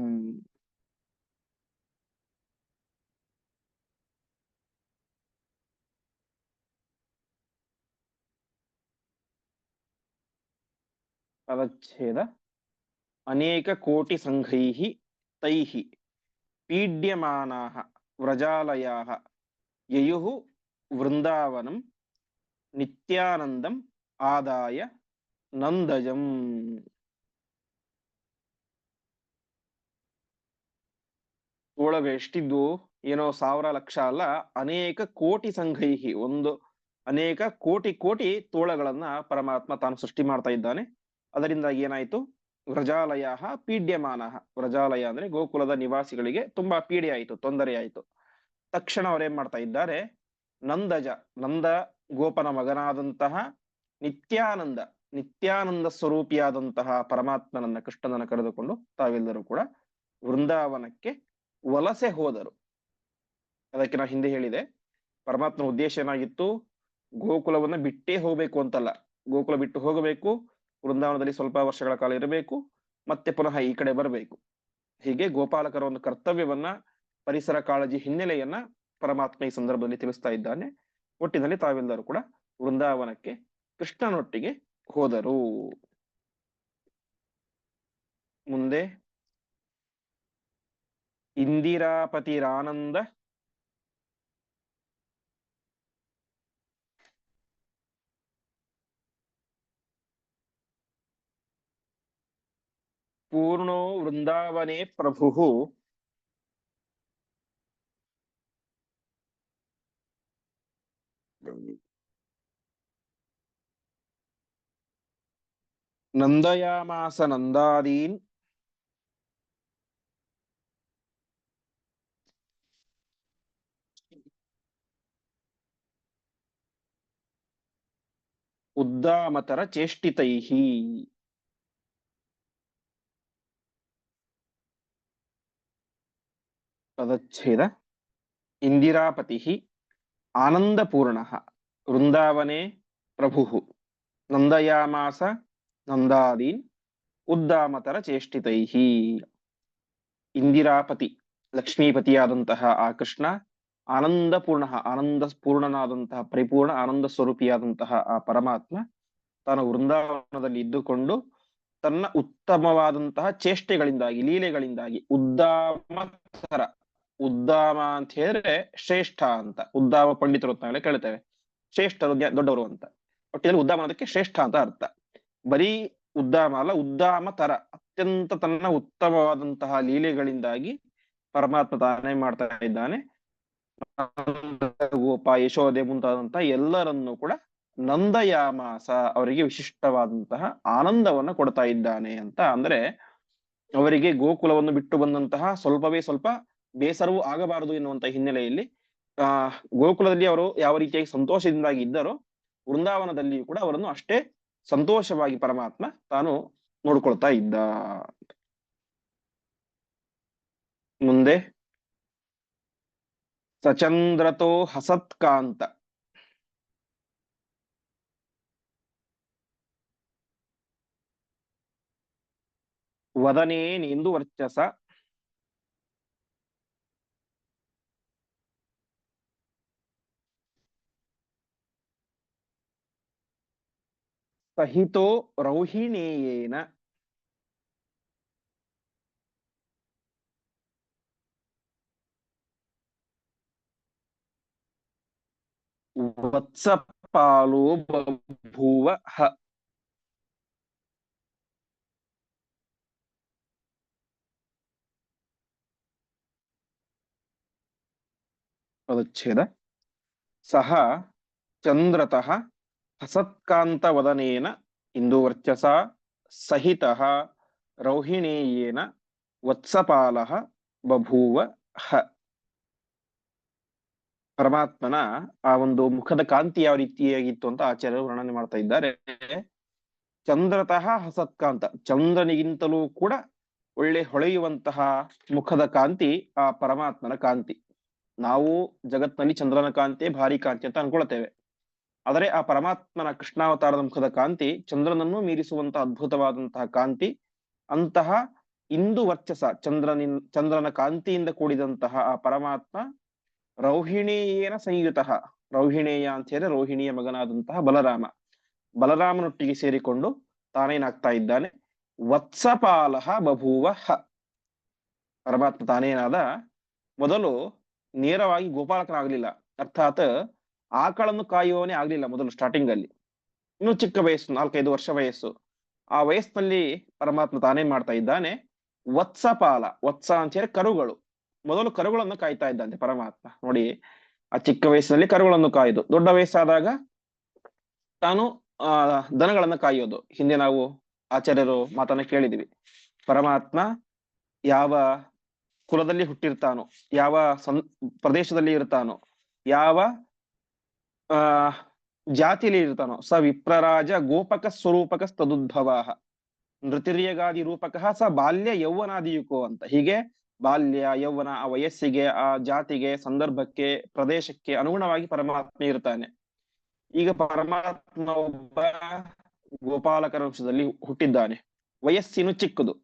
ಪದಚ್ಛೇದ. ಅನೇಕ ಕೋಟಿ ಸಂಘೈಹಿ ತೈಃ ಪೀಡ್ಯಮಾನಾಃ ವ್ರಜಾಲಯಾಃ ಯಯುಃ ವೃಂದಾವನಂ ನಿತ್ಯಾನಂದಂ ಆದಾಯ ನಂದಜಂ. ಒಳಗ ಎಷ್ಟಿದ್ವು? ಏನೋ ಸಾವಿರ ಲಕ್ಷ ಅಲ್ಲ, ಅನೇಕ ಕೋಟಿ ಸಂಘೈಹಿ, ಅನೇಕ ಕೋಟಿ ಕೋಟಿ ತೋಳಗಳನ್ನ ಪರಮಾತ್ಮ ತಾನು ಸೃಷ್ಟಿ ಮಾಡ್ತಾ ಇದ್ದಾನೆ. ಅದರಿಂದಾಗಿ ಏನಾಯ್ತು? ವ್ರಜಾಲಯ ಪೀಡ್ಯಮಾನ. ವ್ರಜಾಲಯ ಅಂದ್ರೆ ಗೋಕುಲದ ನಿವಾಸಿಗಳಿಗೆ ತುಂಬಾ ಪೀಡೆ ಆಯಿತು, ತೊಂದರೆ ಆಯಿತು. ತಕ್ಷಣ ಅವರೇನ್ ಮಾಡ್ತಾ ಇದ್ದಾರೆ? ನಂದಜ, ನಂದ ಗೋಪನ ಮಗನಾದಂತಹ ನಿತ್ಯಾನಂದ ಸ್ವರೂಪಿಯಾದಂತಹ ಪರಮಾತ್ಮನನ್ನ, ಕೃಷ್ಣನನ್ನ ಕರೆದುಕೊಂಡು ತಾವೆಲ್ಲರೂ ಕೂಡ ವೃಂದಾವನಕ್ಕೆ ವಲಸೆ ಹೋದರು. ಅದಕ್ಕೆ ನಾ ಹಿಂದೆ ಹೇಳಿದೆ, ಪರಮಾತ್ಮನ ಉದ್ದೇಶ ಏನಾಗಿತ್ತು? ಗೋಕುಲವನ್ನ ಬಿಟ್ಟೇ ಹೋಗ್ಬೇಕು ಅಂತಲ್ಲ, ಗೋಕುಲ ಬಿಟ್ಟು ಹೋಗಬೇಕು, ವೃಂದಾವನದಲ್ಲಿ ಸ್ವಲ್ಪ ವರ್ಷಗಳ ಕಾಲ ಇರಬೇಕು, ಮತ್ತೆ ಪುನಃ ಈ ಕಡೆ ಬರಬೇಕು. ಹೀಗೆ ಗೋಪಾಲಕರ ಒಂದು ಕರ್ತವ್ಯವನ್ನ, ಪರಿಸರ ಕಾಳಜಿ ಹಿನ್ನೆಲೆಯನ್ನ ಪರಮಾತ್ಮ ಈ ಸಂದರ್ಭದಲ್ಲಿ ತಿಳಿಸ್ತಾ ಇದ್ದಾನೆ. ಒಟ್ಟಿನಲ್ಲಿ ತಾವೆಲ್ಲರೂ ಕೂಡ ವೃಂದಾವನಕ್ಕೆ ಕೃಷ್ಣನೊಟ್ಟಿಗೆ ಹೋದರು. ಮುಂದೆ ಇಂದಿರಾಪತಿರಾನಂದ ಪೂರ್ಣೋ ವೃಂದಾವನೆ ಪ್ರಭು ನಂದಯಾಮಾಸ ನಂದಾದೀನ್ ಉದ್ದಾಮತರ ಚೇಷ್ಟಿತೈಹಿ. ಪದಚ್ಛೇದ. ಇಂದಿರಾಪತಿ ಆನಂದಪೂರ್ಣ ವೃಂದಾವನೆ ಪ್ರಭು ನಂದಯಾಮಾಸ ನಂದಾದೀನ್ ಉದ್ದಾಮತರ ಚೇಷ್ಟಿತೈಹಿ. ಇಂದಿರಾಪತಿ, ಲಕ್ಷ್ಮೀಪತಿಯಾದಂತಹ ಆ ಕೃಷ್ಣ, ಆನಂದಪೂರ್ಣನಾದಂತಹ ಪರಿಪೂರ್ಣ ಆನಂದ ಸ್ವರೂಪಿಯಾದಂತಹ ಆ ಪರಮಾತ್ಮ ತಾನು ವೃಂದಾವನದಲ್ಲಿ ಇದ್ದುಕೊಂಡು ತನ್ನ ಉತ್ತಮವಾದಂತಹ ಚೇಷ್ಟೆಗಳಿಂದಾಗಿ, ಲೀಲೆಗಳಿಂದಾಗಿ, ಉದ್ದಾಮ ಅಂತ ಹೇಳಿದ್ರೆ ಶ್ರೇಷ್ಠ ಅಂತ, ಉದ್ದಾಮ ಪಂಡಿತರು ಅಂತ ಹೇಳಿ ಕೇಳ್ತೇವೆ, ಶ್ರೇಷ್ಠರು ದೊಡ್ಡವರು ಅಂತ. ಒಟ್ಟಿನಲ್ಲಿ ಉದ್ದಾಮ ಅನ್ನೋದಕ್ಕೆ ಶ್ರೇಷ್ಠ ಅಂತ ಅರ್ಥ. ಬರೀ ಉದ್ದಾಮ ಅಲ್ಲ, ಉದ್ದಾಮ ತರ, ಅತ್ಯಂತ ತನ್ನ ಉತ್ತಮವಾದಂತಹ ಲೀಲೆಗಳಿಂದಾಗಿ ಪರಮಾತ್ಮ ತಾನೇ ಮಾಡ್ತಾ ಇದ್ದಾನೆ. ಗೋಪ, ಯಶೋದೆ ಮುಂತಾದಂತಹ ಎಲ್ಲರನ್ನು ಕೂಡ ನಂದಯಾಮಾಸ, ಅವರಿಗೆ ವಿಶಿಷ್ಟವಾದಂತಹ ಆನಂದವನ್ನ ಕೊಡ್ತಾ ಇದ್ದಾನೆ ಅಂತ. ಅಂದ್ರೆ ಅವರಿಗೆ ಗೋಕುಲವನ್ನು ಬಿಟ್ಟು ಬಂದಂತಹ ಸ್ವಲ್ಪವೇ ಸ್ವಲ್ಪ ಬೇಸರವೂ ಆಗಬಾರದು ಎನ್ನುವಂತ ಹಿನ್ನೆಲೆಯಲ್ಲಿ ಗೋಕುಲದಲ್ಲಿ ಅವರು ಯಾವ ರೀತಿಯಾಗಿ ಸಂತೋಷದಿಂದಾಗಿ ಇದ್ದರೋ, ವೃಂದಾವನದಲ್ಲಿಯೂ ಕೂಡ ಅವರನ್ನು ಅಷ್ಟೇ ಸಂತೋಷವಾಗಿ ಪರಮಾತ್ಮ ತಾನು ನೋಡ್ಕೊಳ್ತಾ ಇದ್ದ. ಮುಂದೆ ಸಚಂದ್ರತೋ ಹಸತ್ಕಾಂತ ವದನೇನಿಂದು ವರ್ಚಸ ಸಹಿತೋ ರೌಹಿಣೇಯೇನ ವತ್ಸಪಾಲೋ ಬಭೂವ ಹ. ಪದಚ್ಛೇದ. ಸಹ ಚಂದ್ರತಃ ಹಸತ್ಕಾಂತವದನೇನ ಇಂದುವರ್ಚಸ ಸಹಿತಃ ರೌಹಿಣೇಯೇನ ವತ್ಸಪಾಲಃ ಬಭೂವ ಹ. ಪರಮಾತ್ಮನ ಆ ಒಂದು ಮುಖದ ಕಾಂತಿ ಯಾವ ರೀತಿಯಾಗಿತ್ತು ಅಂತ ಆಚಾರ್ಯರು ವರ್ಣನೆ ಮಾಡ್ತಾ ಇದ್ದಾರೆ. ಚಂದ್ರತಃ ಹಸತ್ಕಾಂತ, ಚಂದ್ರನಿಗಿಂತಲೂ ಕೂಡ ಒಳ್ಳೆ ಹೊಳೆಯುವಂತಹ ಮುಖದ ಕಾಂತಿ ಆ ಪರಮಾತ್ಮನ ಕಾಂತಿ. ನಾವು ಜಗತ್ನಲ್ಲಿ ಚಂದ್ರನ ಕಾಂತಿ ಭಾರಿ ಕಾಂತಿ ಅಂತ ಅನ್ಕೊಳ್ತೇವೆ. ಆದರೆ ಆ ಪರಮಾತ್ಮನ ಕೃಷ್ಣಾವತಾರದ ಮುಖದ ಕಾಂತಿ ಚಂದ್ರನನ್ನು ಮೀರಿಸುವಂತಹ ಅದ್ಭುತವಾದಂತಹ ಕಾಂತಿ. ಅಂತಹ ಇಂದು ವರ್ಚಸ, ಚಂದ್ರನ ಕಾಂತಿಯಿಂದ ಕೂಡಿದಂತಹ ಆ ಪರಮಾತ್ಮ ರೌಹಿಣೇಯೇನ ಸಂಯುತಃ, ರೌಹಿಣೇಯ ಅಂತ ಹೇಳಿದ್ರೆ ರೋಹಿಣಿಯ ಮಗನಾದಂತಹ ಬಲರಾಮನೊಟ್ಟಿಗೆ ಸೇರಿಕೊಂಡು ತಾನೇನಾಗ್ತಾ ಇದ್ದಾನೆ? ವತ್ಸಪಾಲಃ ಬಭೂವ ಹ. ಪರಮಾತ್ಮ ತಾನೇನಾದ ಮೊದಲು ನೇರವಾಗಿ ಗೋಪಾಲಕನಾಗ್ಲಿಲ್ಲ, ಅರ್ಥಾತ್ ಆಕಳನ್ನು ಕಾಯುವವನೇ ಆಗ್ಲಿಲ್ಲ ಮೊದಲು ಸ್ಟಾರ್ಟಿಂಗ್ ಅಲ್ಲಿ. ಇನ್ನು ಚಿಕ್ಕ ವಯಸ್ಸು, 4-5 ವರ್ಷ ವಯಸ್ಸು. ಆ ವಯಸ್ಸಿನಲ್ಲಿ ಪರಮಾತ್ಮ ತಾನೇನ್ ಮಾಡ್ತಾ ಇದ್ದಾನೆ, ವತ್ಸಪಾಲ, ವತ್ಸ ಅಂತ ಹೇಳಿ ಕರುಗಳು, ಮೊದಲು ಕರುಗಳನ್ನು ಕಾಯ್ತಾ ಇದ್ದಂತೆ ಪರಮಾತ್ಮ. ನೋಡಿ, ಆ ಚಿಕ್ಕ ವಯಸ್ಸಿನಲ್ಲಿ ಕರುಗಳನ್ನು ಕಾಯ್ದು, ದೊಡ್ಡ ವಯಸ್ಸಾದಾಗ ತಾನು ದನಗಳನ್ನ ಕಾಯೋದು. ಹಿಂದೆ ನಾವು ಆಚಾರ್ಯರು ಮಾತನ್ನ ಕೇಳಿದ್ವಿ. ಪರಮಾತ್ಮ ಯಾವ ಕುಲದಲ್ಲಿ ಹುಟ್ಟಿರ್ತಾನೋ, ಯಾವ ಪ್ರದೇಶದಲ್ಲಿ ಇರ್ತಾನೋ, ಯಾವ ಆ ಜಾತಿಯಲ್ಲಿ ಇರ್ತಾನೋ, ಸ ವಿಪ್ರರಾಜ ಗೋಪಕ ಸ್ವರೂಪಕ ತದುದ್ಭವ ನೃತಿರ್ಯಗಾದಿ ರೂಪಕ ಸ ಬಾಲ್ಯ ಯೌವನಾದಿಯುಕೋ ಅಂತ. ಹೀಗೆ ಬಾಲ್ಯ ಯೌವನ, ಆ ವಯಸ್ಸಿಗೆ, ಆ ಜಾತಿಗೆ, ಸಂದರ್ಭಕ್ಕೆ, ಪ್ರದೇಶಕ್ಕೆ ಅನುಗುಣವಾಗಿ ಪರಮಾತ್ಮ ಇರ್ತಾನೆ. ಈಗ ಪರಮಾತ್ಮ ಒಬ್ಬ ಗೋಪಾಲಕರ ವಂಶದಲ್ಲಿ ಹುಟ್ಟಿದ್ದಾನೆ. ವಯಸ್ಸಿನ ಚಿಕ್ಕದು,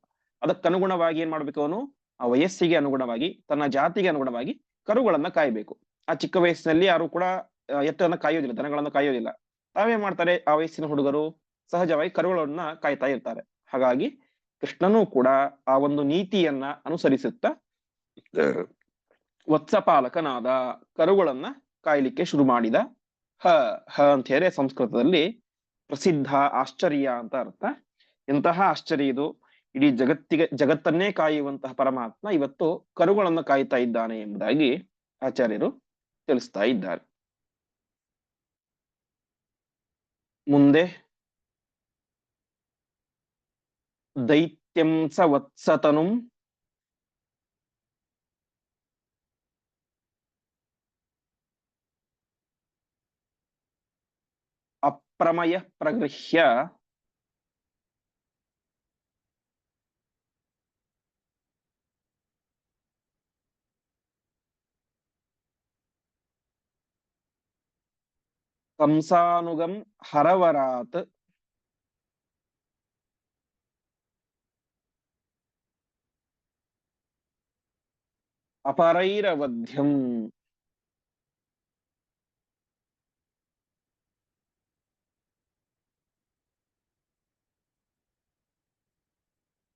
ಅದಕ್ಕನುಗುಣವಾಗಿ ಏನ್ ಮಾಡ್ಬೇಕು ಅವನು, ಆ ವಯಸ್ಸಿಗೆ ಅನುಗುಣವಾಗಿ, ತನ್ನ ಜಾತಿಗೆ ಅನುಗುಣವಾಗಿ ಕರುಗಳನ್ನ ಕಾಯ್ಬೇಕು. ಆ ಚಿಕ್ಕ ವಯಸ್ಸಿನಲ್ಲಿ ಯಾರು ಕೂಡ ಎತ್ತನ್ನ ಕಾಯೋದಿಲ್ಲ, ದನಗಳನ್ನ ಕಾಯೋದಿಲ್ಲ. ತಾವೇ ಮಾಡ್ತಾರೆ, ಆ ವಯಸ್ಸಿನ ಹುಡುಗರು ಸಹಜವಾಗಿ ಕರುಗಳನ್ನ ಕಾಯ್ತಾ ಇರ್ತಾರೆ. ಹಾಗಾಗಿ ಕೃಷ್ಣನೂ ಕೂಡ ಆ ಒಂದು ನೀತಿಯನ್ನ ಅನುಸರಿಸುತ್ತಾ ವತ್ಸಪಾಲಕನಾದ, ಕರುಗಳನ್ನ ಕಾಯ್ಲಿಕ್ಕೆ ಶುರು ಮಾಡಿದ. ಹ ಹ ಅಂತ ಹೇಳಿ ಸಂಸ್ಕೃತದಲ್ಲಿ ಪ್ರಸಿದ್ಧ, ಆಶ್ಚರ್ಯ ಅಂತ ಅರ್ಥ. ಎಂತಹ ಆಶ್ಚರ್ಯ ಇದು, ಇಡೀ ಜಗತ್ತನ್ನೇ ಕಾಯುವಂತಹ ಪರಮಾತ್ಮ ಇವತ್ತು ಕರುಗಳನ್ನು ಕಾಯ್ತಾ ಇದ್ದಾನೆ ಎಂಬುದಾಗಿ ಆಚಾರ್ಯರು ತಿಳಿಸ್ತಾ ಇದ್ದಾರೆ. ಮುಂದೆ ದೈತ್ಯಂ ಸ ವತ್ಸತನುಂ ಅಪ್ರಮಯ ಪ್ರಗೃಹ್ಯ ಕಂಸಾನುಗಂ ಹರವರಾತ್ ಅಪರೈರವಧ್ಯಂ.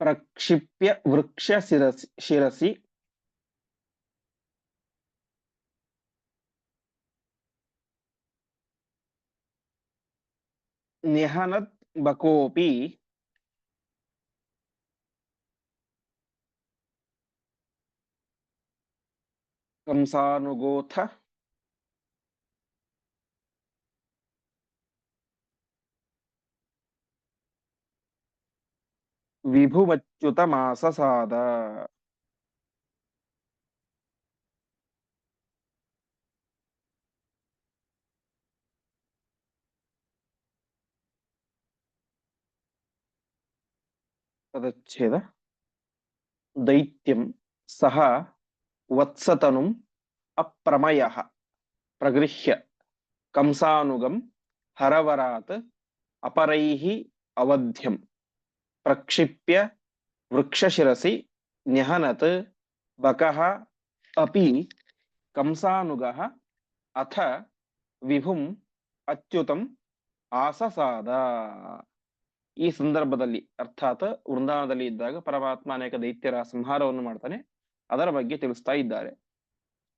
ಪ್ರಕ್ಷಿಪ್ಯ ವೃಕ್ಷ ಶಿರಸಿ ನಿಹನತ್ ಬಕೋಪಿ ಕಂಸಾನುಗೋಥ ವಿಭುವಚ್ಯುತ ಮಾಸಸಾದ. ಪದಚ್ಛೇದ. ದೈತ್ಯಂ ಸಹ ವತ್ಸತನುಂ ಅಪ್ರಮಯ ಪ್ರಗೃಹ್ಯ ಕಂಸಾನುಗಂ ಹರವರಾತ್ ಅಪರೈಃ ಅವಧ್ಯಂ ಪ್ರಕ್ಷಿಪ್ಯ ವೃಕ್ಷಶಿರಸಿ ನ್ಯಹನತ್ ಬಕಃ ಅಪಿ ಕಂಸಾನುಗಃ ಅಥ ವಿಭುಂ ಅಚ್ಯುತಂ ಆಸಸಾದ. ಈ ಸಂದರ್ಭದಲ್ಲಿ, ಅರ್ಥಾತ್ ವೃಂದಾವನದಲ್ಲಿ ಇದ್ದಾಗ ಪರಮಾತ್ಮ ಅನೇಕ ದೈತ್ಯರ ಸಂಹಾರವನ್ನು ಮಾಡ್ತಾನೆ. ಅದರ ಬಗ್ಗೆ ತಿಳಿಸ್ತಾ ಇದ್ದಾರೆ.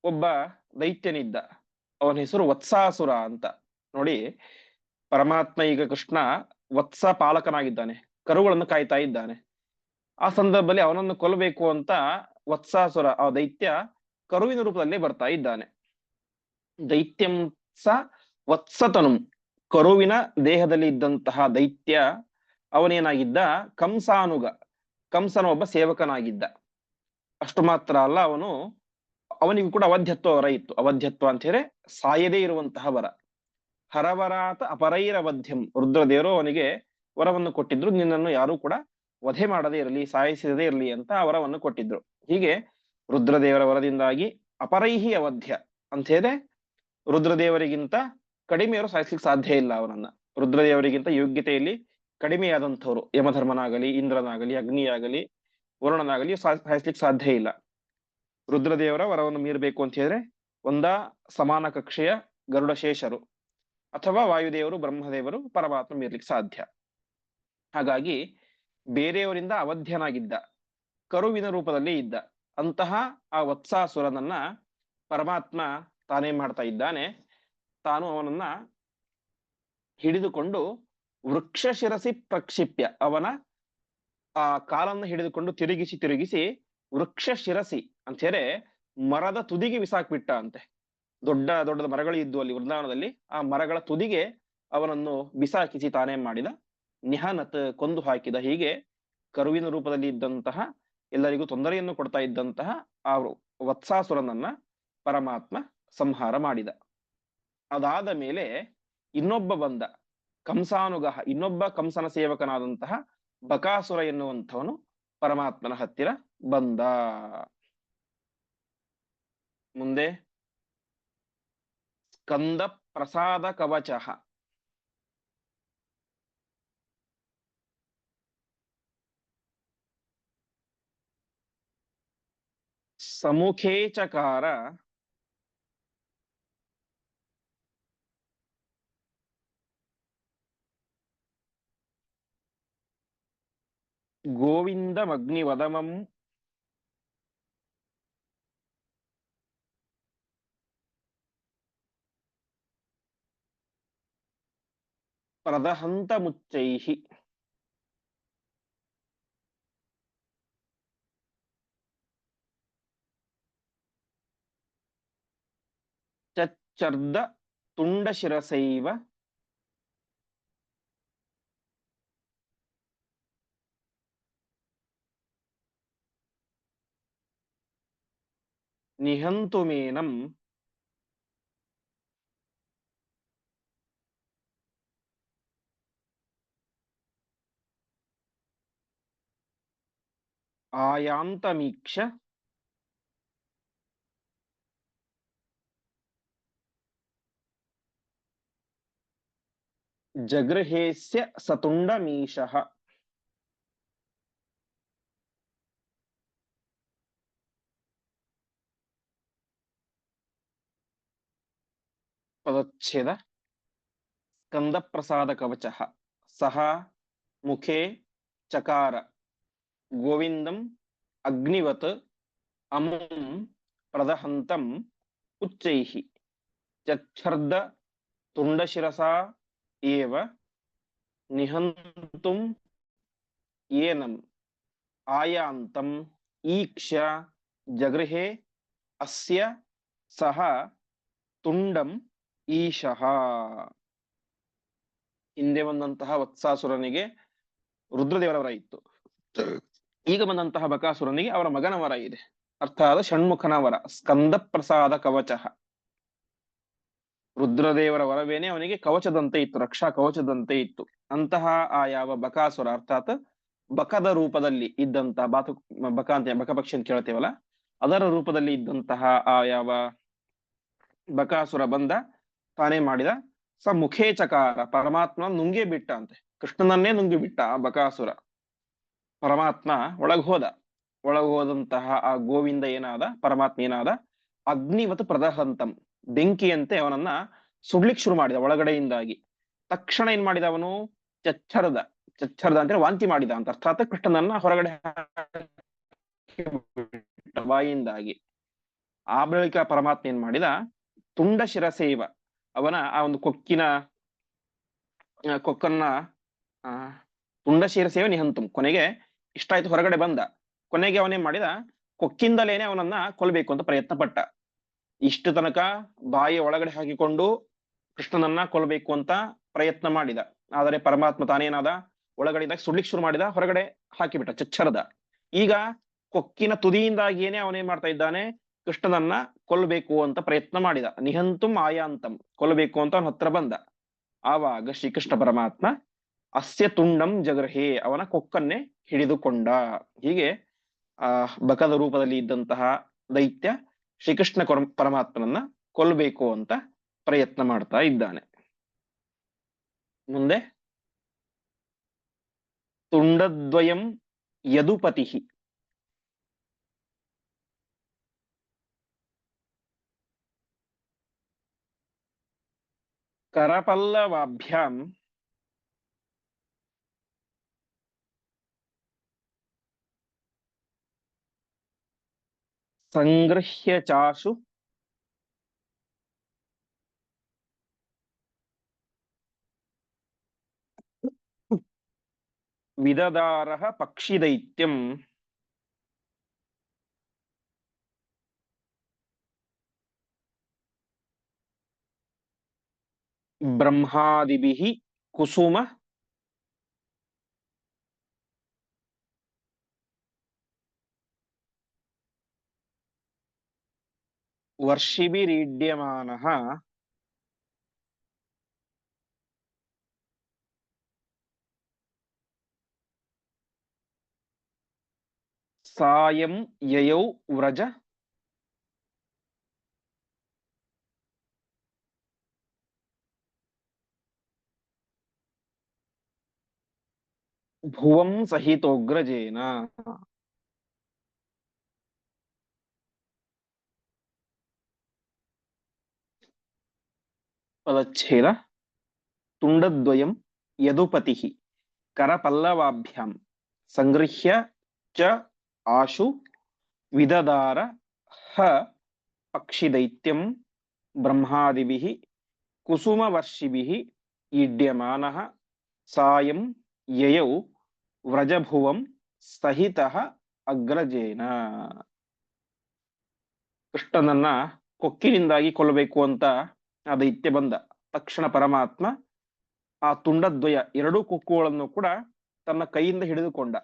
ಒಬ್ಬ ದೈತ್ಯನಿದ್ದ, ಅವನ ಹೆಸರು ವತ್ಸಾಸುರ ಅಂತ. ನೋಡಿ, ಪರಮಾತ್ಮ ಈಗ ಕೃಷ್ಣ ವತ್ಸ ಪಾಲಕನಾಗಿದ್ದಾನೆ, ಕರುಗಳನ್ನು ಕಾಯ್ತಾ ಇದ್ದಾನೆ. ಆ ಸಂದರ್ಭದಲ್ಲಿ ಅವನನ್ನು ಕೊಲ್ಲಬೇಕು ಅಂತ ವತ್ಸಾಸುರ, ಆ ದೈತ್ಯ ಕರುವಿನ ರೂಪದಲ್ಲಿ ಬರ್ತಾ ಇದ್ದಾನೆ. ದೈತ್ಯಂ ಸ ವತ್ಸತನುಂ, ಕರುವಿನ ದೇಹದಲ್ಲಿ ಇದ್ದಂತಹ ದೈತ್ಯ ಅವನೇನಾಗಿದ್ದ, ಕಂಸಾನುಗ, ಕಂಸನ ಒಬ್ಬ ಸೇವಕನಾಗಿದ್ದ. ಅಷ್ಟು ಮಾತ್ರ ಅಲ್ಲ, ಅವನಿಗೂ ಕೂಡ ಅವಧ್ಯತ್ವ ವರ ಇತ್ತು. ಅವಧ್ಯತ್ವ ಅಂತ ಹೇಳಿ ಸಾಯದೇ ಇರುವಂತಹ ವರ. ಹರವರಾತ ಅಪರೈರವಧ್ಯಂ, ರುದ್ರದೇವರು ಅವನಿಗೆ ವರವನ್ನು ಕೊಟ್ಟಿದ್ರು, ನಿನ್ನನ್ನು ಯಾರು ಕೂಡ ವಧೆ ಮಾಡದೇ ಇರಲಿ, ಸಾಯಿಸದೇ ಇರಲಿ ಅಂತ ಆ ವರವನ್ನು ಕೊಟ್ಟಿದ್ರು. ಹೀಗೆ ರುದ್ರದೇವರ ವರದಿಂದಾಗಿ ಅಪರೈಹಿ ಅವಧ್ಯ ಅಂತ ಹೇಳಿ, ರುದ್ರದೇವರಿಗಿಂತ ಕಡಿಮೆಯವರು ಸಾಯಿಸ್ಲಿಕ್ಕೆ ಸಾಧ್ಯ ಇಲ್ಲ ಅವನನ್ನ. ರುದ್ರದೇವರಿಗಿಂತ ಯೋಗ್ಯತೆಯಲ್ಲಿ ಕಡಿಮೆಯಾದಂಥವ್ರು, ಯಮಧರ್ಮನಾಗಲಿ, ಇಂದ್ರನಾಗಲಿ, ಅಗ್ನಿಯಾಗಲಿ, ವರುಣನಾಗಲಿ ಸಾಯಿಸ್ಲಿಕ್ಕೆ ಸಾಧ್ಯ ಇಲ್ಲ. ರುದ್ರದೇವರ ವರವನ್ನು ಮೀರಬೇಕು ಅಂತ ಹೇಳಿದ್ರೆ ಒಂದ ಸಮಾನ ಕಕ್ಷೆಯ ಗರುಡಶೇಷರು ಅಥವಾ ವಾಯುದೇವರು, ಬ್ರಹ್ಮದೇವರು ಪರಮಾತ್ಮ ಮೀರ್ಲಿಕ್ಕೆ ಸಾಧ್ಯ. ಹಾಗಾಗಿ ಬೇರೆಯವರಿಂದ ಅವಧ್ಯನಾಗಿದ್ದ, ಕರುವಿನ ರೂಪದಲ್ಲಿ ಇದ್ದ. ಅಂತಹ ಆ ವತ್ಸಾಸುರನನ್ನ ಪರಮಾತ್ಮ ತಾನೇ ಮಾಡ್ತಾ ಇದ್ದಾನೆ. ತಾನು ಅವನನ್ನ ಹಿಡಿದುಕೊಂಡು ವೃಕ್ಷ ಶಿರಸಿ ಪ್ರಕ್ಷಿಪ್ಯ, ಅವನ ಆ ಕಾಲನ್ನು ಹಿಡಿದುಕೊಂಡು ತಿರುಗಿಸಿ ವೃಕ್ಷ ಶಿರಸಿ ಅಂತ ಹೇಳಿ ಮರದ ತುದಿಗೆ ಬಿಸಾಕ್ಬಿಟ್ಟ ಅಂತೆ. ದೊಡ್ಡ ದೊಡ್ಡದ ಮರಗಳು ಇದ್ದು ಅಲ್ಲಿ ವೃಂದಾವನದಲ್ಲಿ, ಆ ಮರಗಳ ತುದಿಗೆ ಅವನನ್ನು ಬಿಸಾಕಿಸಿ ತಾನೇ ಮಾಡಿದ. ನಿಹನತ್, ಕೊಂದು ಹಾಕಿದ. ಹೀಗೆ ಕರುವಿನ ರೂಪದಲ್ಲಿ ಇದ್ದಂತಹ, ಎಲ್ಲರಿಗೂ ತೊಂದರೆಯನ್ನು ಕೊಡ್ತಾ ಇದ್ದಂತಹ ಆ ವತ್ಸಾಸುರನನ್ನ ಪರಮಾತ್ಮ ಸಂಹಾರ ಮಾಡಿದ. ಅದಾದ ಮೇಲೆ ಇನ್ನೊಬ್ಬ ಬಂದ, ಕಂಸಾನುಗಹ, ಇನ್ನೊಬ್ಬ ಕಂಸನ ಸೇವಕನಾದಂತಹ ಬಕಾಸುರ ಎನ್ನುವಂಥವನು ಪರಮಾತ್ಮನ ಹತ್ತಿರ ಬಂದ. ಮುಂದೆ ಸ್ಕಂದ ಪ್ರಸಾದ ಕವಚ. ಸಮುಖೇ ಚಕಾರ ಗೋವಿಂದಮಗ್ನಿವದಮಂ ಪ್ರದಹಂತ ಮುಚ್ಚೈಹಿ. ಚರ್ದ ತುಂಡ ಶಿರಸೈವ ನಿಹಂತುಮೇನಂ ಆಯಾಂತಮೀಕ್ಷ ಜಗೃಹೇಸ್ಯ ಸತುಂಡಮೀಶಃ. ಪದಚ್ಛೇದ. ಸ್ಕಂದ ಪ್ರಸಾದ ಕವಚ ಸಹ ಮುಖೇ ಚಕಾರ ಗೋವಿಂದಂ ಅಗ್ನಿವತ್ ಅಮುಂ ಪ್ರದಹಂತಂ ಉಚ್ಚೈಹಿ ಚಚ್ಛರ್ದ ತುಂಡಶಿರಸಾ ಏವ ನಿಹಂತುಂ ಏನಂ ಆಯಾಂತಂ ಈಕ್ಷ್ಯ ಜಗೃಹೆ ಅಸ್ಯ ಸಹ ತುಂಡಂ ಈಶಃ. ಹಿಂದೆ ಬಂದಂತಹ ವತ್ಸಾಸುರನಿಗೆ ರುದ್ರದೇವರ ವರ ಇತ್ತು. ಈಗ ಬಂದಂತಹ ಬಕಾಸುರನಿಗೆ ಅವರ ಮಗನ ವರ ಇದೆ, ಅರ್ಥಾತ್ ಷಣ್ಮುಖನ ವರ. ಸ್ಕಂದ ಪ್ರಸಾದ ಕವಚ. ರುದ್ರದೇವರ ವರವೇನೆ ಅವನಿಗೆ ಕವಚದಂತೆ ಇತ್ತು, ರಕ್ಷಾ ಕವಚದಂತೆ ಇತ್ತು. ಅಂತಹ ಆ ಯಾವ ಬಕಾಸುರ, ಅರ್ಥಾತ್ ಬಕದ ರೂಪದಲ್ಲಿ ಇದ್ದಂತಹ ಬಕ ಅಂತ ಬಕಪಕ್ಷಿ ಅಂತ ಕೇಳ್ತೇವಲ್ಲ, ಅದರ ರೂಪದಲ್ಲಿ ಇದ್ದಂತಹ ಆ ಯಾವ ಬಕಾಸುರ ಬಂದ, ತಾನೇ ಮಾಡಿದ. ಸ ಮುಖೇ ಚಕಾರ, ಪರಮಾತ್ಮ ನುಂಗೇ ಬಿಟ್ಟ ಅಂತೆ, ಕೃಷ್ಣನನ್ನೇ ನುಂಗಿ ಬಿಟ್ಟ ಆ ಬಕಾಸುರ. ಪರಮಾತ್ಮ ಒಳಗ್ ಹೋದಂತಹ ಆ ಗೋವಿಂದ ಏನಾದ, ಪರಮಾತ್ಮ ಏನಾದ, ಅಗ್ನಿವತ್ ಪ್ರದಹಂತಂ, ಬೆಂಕಿಯಂತೆ ಅವನನ್ನ ಸುಡ್ಲಿಕ್ ಶುರು ಮಾಡಿದ ಒಳಗಡೆಯಿಂದಾಗಿ. ತಕ್ಷಣ ಏನ್ ಮಾಡಿದ ಅವನು, ಚಚ್ಚರದ ಅಂದ್ರೆ ವಾಂತಿ ಮಾಡಿದ ಅಂತ, ಅರ್ಥಾತ್ ಕೃಷ್ಣನನ್ನ ಹೊರಗಡೆ ಬಾಯಿಂದಾಗಿ. ಆ ಬಳಿಕ ಪರಮಾತ್ಮ ಏನ್ ಮಾಡಿದ, ತುಂಡ ಶಿರಸೇವ, ಅವನ ಆ ಒಂದು ಕೊಕ್ಕನ್ನ ತುಂಡ ಶಿರಸೇವ ನಿಹಂತುಂ, ಕೊನೆಗೆ ಇಷ್ಟ ಆಯ್ತು, ಹೊರಗಡೆ ಬಂದ. ಕೊನೆಗೆ ಅವನೇನ್ ಮಾಡಿದ, ಕೊಕ್ಕಿಂದಲೇನೆ ಅವನನ್ನ ಕೊಲ್ಬೇಕು ಅಂತ ಪ್ರಯತ್ನ ಪಟ್ಟ. ಇಷ್ಟು ತನಕ ಬಾಯಿ ಒಳಗಡೆ ಹಾಕಿಕೊಂಡು ಕೃಷ್ಣನನ್ನ ಕೊಲ್ಬೇಕು ಅಂತ ಪ್ರಯತ್ನ ಮಾಡಿದ. ಆದರೆ ಪರಮಾತ್ಮ ತಾನೇನಾದ, ಒಳಗಡೆಯಿಂದ ಸುಡ್ಲಿಕ್ಕೆ ಶುರು ಮಾಡಿದ, ಹೊರಗಡೆ ಹಾಕಿಬಿಟ್ಟ, ಚಚ್ಚರದ. ಈಗ ಕೊಕ್ಕಿನ ತುದಿಯಿಂದಾಗಿಯೇನೆ ಅವನೇನ್ ಮಾಡ್ತಾ ಇದ್ದಾನೆ, ಕೃಷ್ಣನನ್ನ ಕೊಲ್ಬೇಕು ಅಂತ ಪ್ರಯತ್ನ ಮಾಡಿದ. ನಿಹಂತುಂ ಆಯಾಂತಂ, ಕೊಲ್ಬೇಕು ಅಂತ ಅವನ ಹತ್ರ ಬಂದ. ಆವಾಗ ಶ್ರೀಕೃಷ್ಣ ಪರಮಾತ್ಮ ಅಸ್ಯ ತುಂಡಂ ಜಗೃಹೇ, ಅವನ ಕೊಕ್ಕನ್ನೇ ಹಿಡಿದುಕೊಂಡ. ಹೀಗೆ ಬಕದ ರೂಪದಲ್ಲಿ ಇದ್ದಂತಹ ದೈತ್ಯ ಶ್ರೀಕೃಷ್ಣ ಪರಮಾತ್ಮನನ್ನ ಕೊಲ್ಬೇಕು ಅಂತ ಪ್ರಯತ್ನ ಮಾಡ್ತಾ ಇದ್ದಾನೆ. ಮುಂದೆ ತುಂಡದ್ವಯಂ ಯದುಪತಿ ಕರಪಲ್ಲವಾಭ್ಯಾಂ ಸಂಗೃಹ್ಯ ಚಾಶು ವಿದದಾರಃ ಪಕ್ಷಿದೈತ್ಯಂ ಬ್ರಹ್ಮಾದಿಭಿಃ ಕುಸುಮ ವರ್ಷಿಭಿರೀಡ್ಯಮಾನಃ ಸಾಯಂ ಯಯೌ ವ್ರಜ ಭುವಂ ಸಹಿತೋಗ್ರಜೇನ. ಪದಚ್ಛೇದ ತುಂಡದ್ವಯಂ ಯದುಪತಿಃ ಕರಪಲ್ಲವಾಭ್ಯಾಂ ಸಂಗೃಹ್ಯ ಚ ಆಶು ವಿದದಾರ ಹ ಪಕ್ಷಿದೈತ್ಯಂ ಬ್ರಹ್ಮಾದಿಭಿಃ ಕುಸುಮವರ್ಷಿಭಿಃ ಈಡ್ಯಮಾನಃ ಸಾಯಂ ಯಯೌ ವ್ರಜಭುವಂ ಸಹಿತಃ ಅಗ್ರಜೇನ. ಕೃಷ್ಣನನ್ನ ಕೊಕ್ಕಿನಿಂದಾಗಿ ಕೊಲ್ಲಬೇಕು ಅಂತ ಆ ದೈತ್ಯ ಬಂದ ತಕ್ಷಣ ಪರಮಾತ್ಮ ಆ ತುಂಡದ್ವಯ ಎರಡೂ ಕೊಕ್ಕುಗಳನ್ನು ಕೂಡ ತನ್ನ ಕೈಯಿಂದ ಹಿಡಿದುಕೊಂಡ.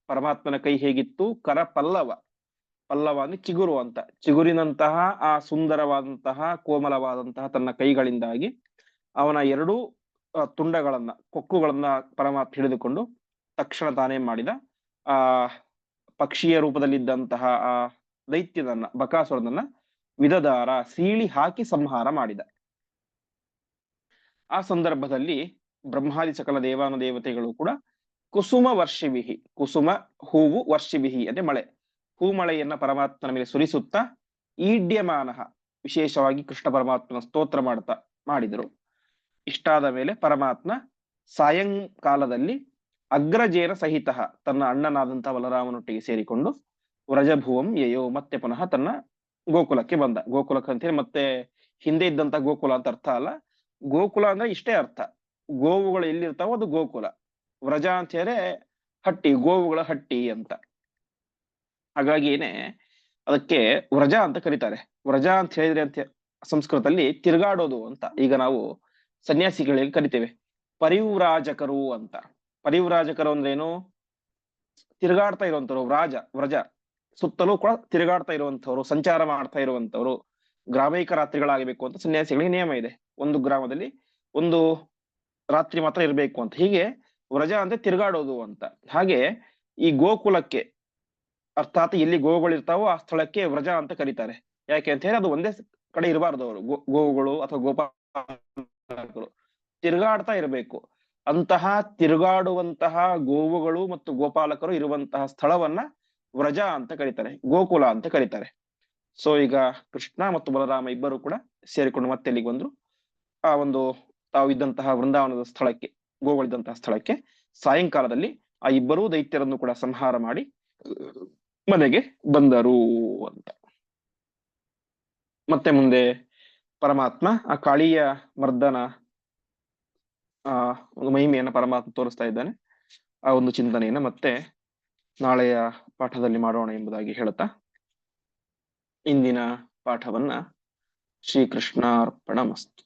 ಪರಮಾತ್ಮನ ಕೈ ಹೇಗಿತ್ತು? ಕರ ಪಲ್ಲವ, ಪಲ್ಲವ ಅಂದ್ರೆ ಚಿಗುರು ಅಂತ, ಚಿಗುರಿನಂತಹ ಆ ಸುಂದರವಾದಂತಹ ಕೋಮಲವಾದಂತಹ ತನ್ನ ಕೈಗಳಿಂದಾಗಿ ಅವನ ಎರಡೂ ತುಂಡಗಳನ್ನ, ಕೊಕ್ಕುಗಳನ್ನ ಪರಮಾತ್ಮ ಹಿಡಿದುಕೊಂಡು ತಕ್ಷಣ ತಾನೇ ಮಾಡಿದ. ಆ ಪಕ್ಷಿಯ ರೂಪದಲ್ಲಿದ್ದಂತಹ ಆ ದೈತ್ಯನನ್ನ, ಬಕಾಸುರನನ್ನ ವಿದದಾರ ಸೀಳಿ ಹಾಕಿ ಸಂಹಾರ ಮಾಡಿದ. ಆ ಸಂದರ್ಭದಲ್ಲಿ ಬ್ರಹ್ಮಾದಿ ಸಕಲ ದೇವಾನು ದೇವತೆಗಳು ಕೂಡ ಕುಸುಮ ವರ್ಷಿಬಿಹಿ, ಕುಸುಮ ಹೂವು, ವರ್ಷಿಬಿಹಿ ಅಂದ್ರೆ ಮಳೆ, ಹೂಮಳೆಯನ್ನ ಪರಮಾತ್ಮನ ಮೇಲೆ ಸುರಿಸುತ್ತಾ ಈಡ್ಯಮಾನಃ ವಿಶೇಷವಾಗಿ ಕೃಷ್ಣ ಪರಮಾತ್ಮನ ಸ್ತೋತ್ರ ಮಾಡಿದರು. ಇಷ್ಟಾದ ಮೇಲೆ ಪರಮಾತ್ಮ ಸಾಯಂಕಾಲದಲ್ಲಿ ಅಗ್ರಜೇನ ಸಹಿತ ತನ್ನ ಅಣ್ಣನಾದಂತಹ ಬಲರಾಮನೊಟ್ಟಿಗೆ ಸೇರಿಕೊಂಡು ವ್ರಜಭುವಂ ಯಯೋ ಮತ್ತೆ ಪುನಃ ತನ್ನ ಗೋಕುಲಕ್ಕೆ ಬಂದ. ಗೋಕುಲಕ್ಕೆ ಅಂತೇಳಿ ಮತ್ತೆ ಹಿಂದೆ ಇದ್ದಂತ ಗೋಕುಲ ಅಂತ ಅರ್ಥ ಅಲ್ಲ, ಗೋಕುಲ ಅಂದ್ರೆ ಇಷ್ಟೇ ಅರ್ಥ, ಗೋವುಗಳು ಎಲ್ಲಿರ್ತಾವೋ ಅದು ಗೋಕುಲ. ವ್ರಜ ಅಂತ ಹೇಳಿದ್ರೆ ಹಟ್ಟಿ, ಗೋವುಗಳ ಹಟ್ಟಿ ಅಂತ. ಹಾಗಾಗಿನೇ ಅದಕ್ಕೆ ವ್ರಜ ಅಂತ ಕರೀತಾರೆ. ವ್ರಜ ಅಂತ ಹೇಳಿದ್ರೆ ಅಂತ ಸಂಸ್ಕೃತದಲ್ಲಿ ತಿರುಗಾಡೋದು ಅಂತ. ಈಗ ನಾವು ಸನ್ಯಾಸಿಗಳಿಗೆ ಕರಿತೇವೆ ಪರಿವ್ರಾಜಕರು ಅಂತ. ಪರಿವ್ರಾಜಕರು ಅಂದ್ರೇನು? ತಿರುಗಾಡ್ತಾ ಇರುವಂತವ್ರು. ವ್ರಜ ಸುತ್ತಲೂ ಕೂಡ ತಿರುಗಾಡ್ತಾ ಇರುವಂತವ್ರು, ಸಂಚಾರ ಮಾಡ್ತಾ ಇರುವಂತವ್ರು. ಗ್ರಾಮೈಕ ರಾತ್ರಿಗಳಾಗಬೇಕು ಅಂತ ಸನ್ಯಾಸಿಗಳಿಗೆ ನಿಯಮ ಇದೆ. ಒಂದು ಗ್ರಾಮದಲ್ಲಿ ಒಂದು ರಾತ್ರಿ ಮಾತ್ರ ಇರಬೇಕು ಅಂತ. ಹೀಗೆ ವ್ರಜ ಅಂದ್ರೆ ತಿರುಗಾಡೋದು ಅಂತ. ಹಾಗೆ ಈ ಗೋಕುಲಕ್ಕೆ, ಅರ್ಥಾತ್ ಎಲ್ಲಿ ಗೋವುಗಳಿರ್ತಾವೋ ಆ ಸ್ಥಳಕ್ಕೆ ವ್ರಜ ಅಂತ ಕರೀತಾರೆ. ಯಾಕೆ ಅಂತ ಹೇಳಿ ಅದು ಒಂದೇ ಕಡೆ ಇರಬಾರ್ದು. ಅವರು ಗೋವುಗಳು ಅಥವಾ ಗೋಪಾಲಕರು ತಿರುಗಾಡ್ತಾ ಇರಬೇಕು. ಅಂತಹ ತಿರುಗಾಡುವಂತಹ ಗೋವುಗಳು ಮತ್ತು ಗೋಪಾಲಕರು ಇರುವಂತಹ ಸ್ಥಳವನ್ನ ವ್ರಜ ಅಂತ ಕರೀತಾರೆ, ಗೋಕುಲ ಅಂತ ಕರೀತಾರೆ. ಸೊ ಈಗ ಕೃಷ್ಣ ಮತ್ತು ಬಲರಾಮ ಇಬ್ಬರು ಕೂಡ ಸೇರಿಕೊಂಡು ಮತ್ತೆ ಎಲ್ಲಿಗೆ ಬಂದ್ರು? ಆ ಒಂದು ತಾವು ಇದ್ದಂತಹ ವೃಂದಾವನದ ಸ್ಥಳಕ್ಕೆ, ಗೋವುಗಳಿದ್ದಂತಹ ಸ್ಥಳಕ್ಕೆ ಸಾಯಂಕಾಲದಲ್ಲಿ ಆ ಇಬ್ಬರೂ ದೈತ್ಯರನ್ನು ಕೂಡ ಸಂಹಾರ ಮಾಡಿ ಮನೆಗೆ ಬಂದರು ಅಂತ. ಮತ್ತೆ ಮುಂದೆ ಪರಮಾತ್ಮ ಆ ಕಾಳಿಯ ಮರ್ದನ ಒಂದು ಮಹಿಮೆಯನ್ನ ಪರಮಾತ್ಮ ತೋರಿಸ್ತಾ ಇದ್ದಾನೆ. ಆ ಒಂದು ಚಿಂತನೆಯನ್ನ ಮತ್ತೆ ನಾಳೆಯ ಪಾಠದಲ್ಲಿ ಮಾಡೋಣ ಎಂಬುದಾಗಿ ಹೇಳುತ್ತಾ ಇಂದಿನ ಪಾಠವನ್ನ ಶ್ರೀಕೃಷ್ಣಾರ್ಪಣಮಸ್ತು.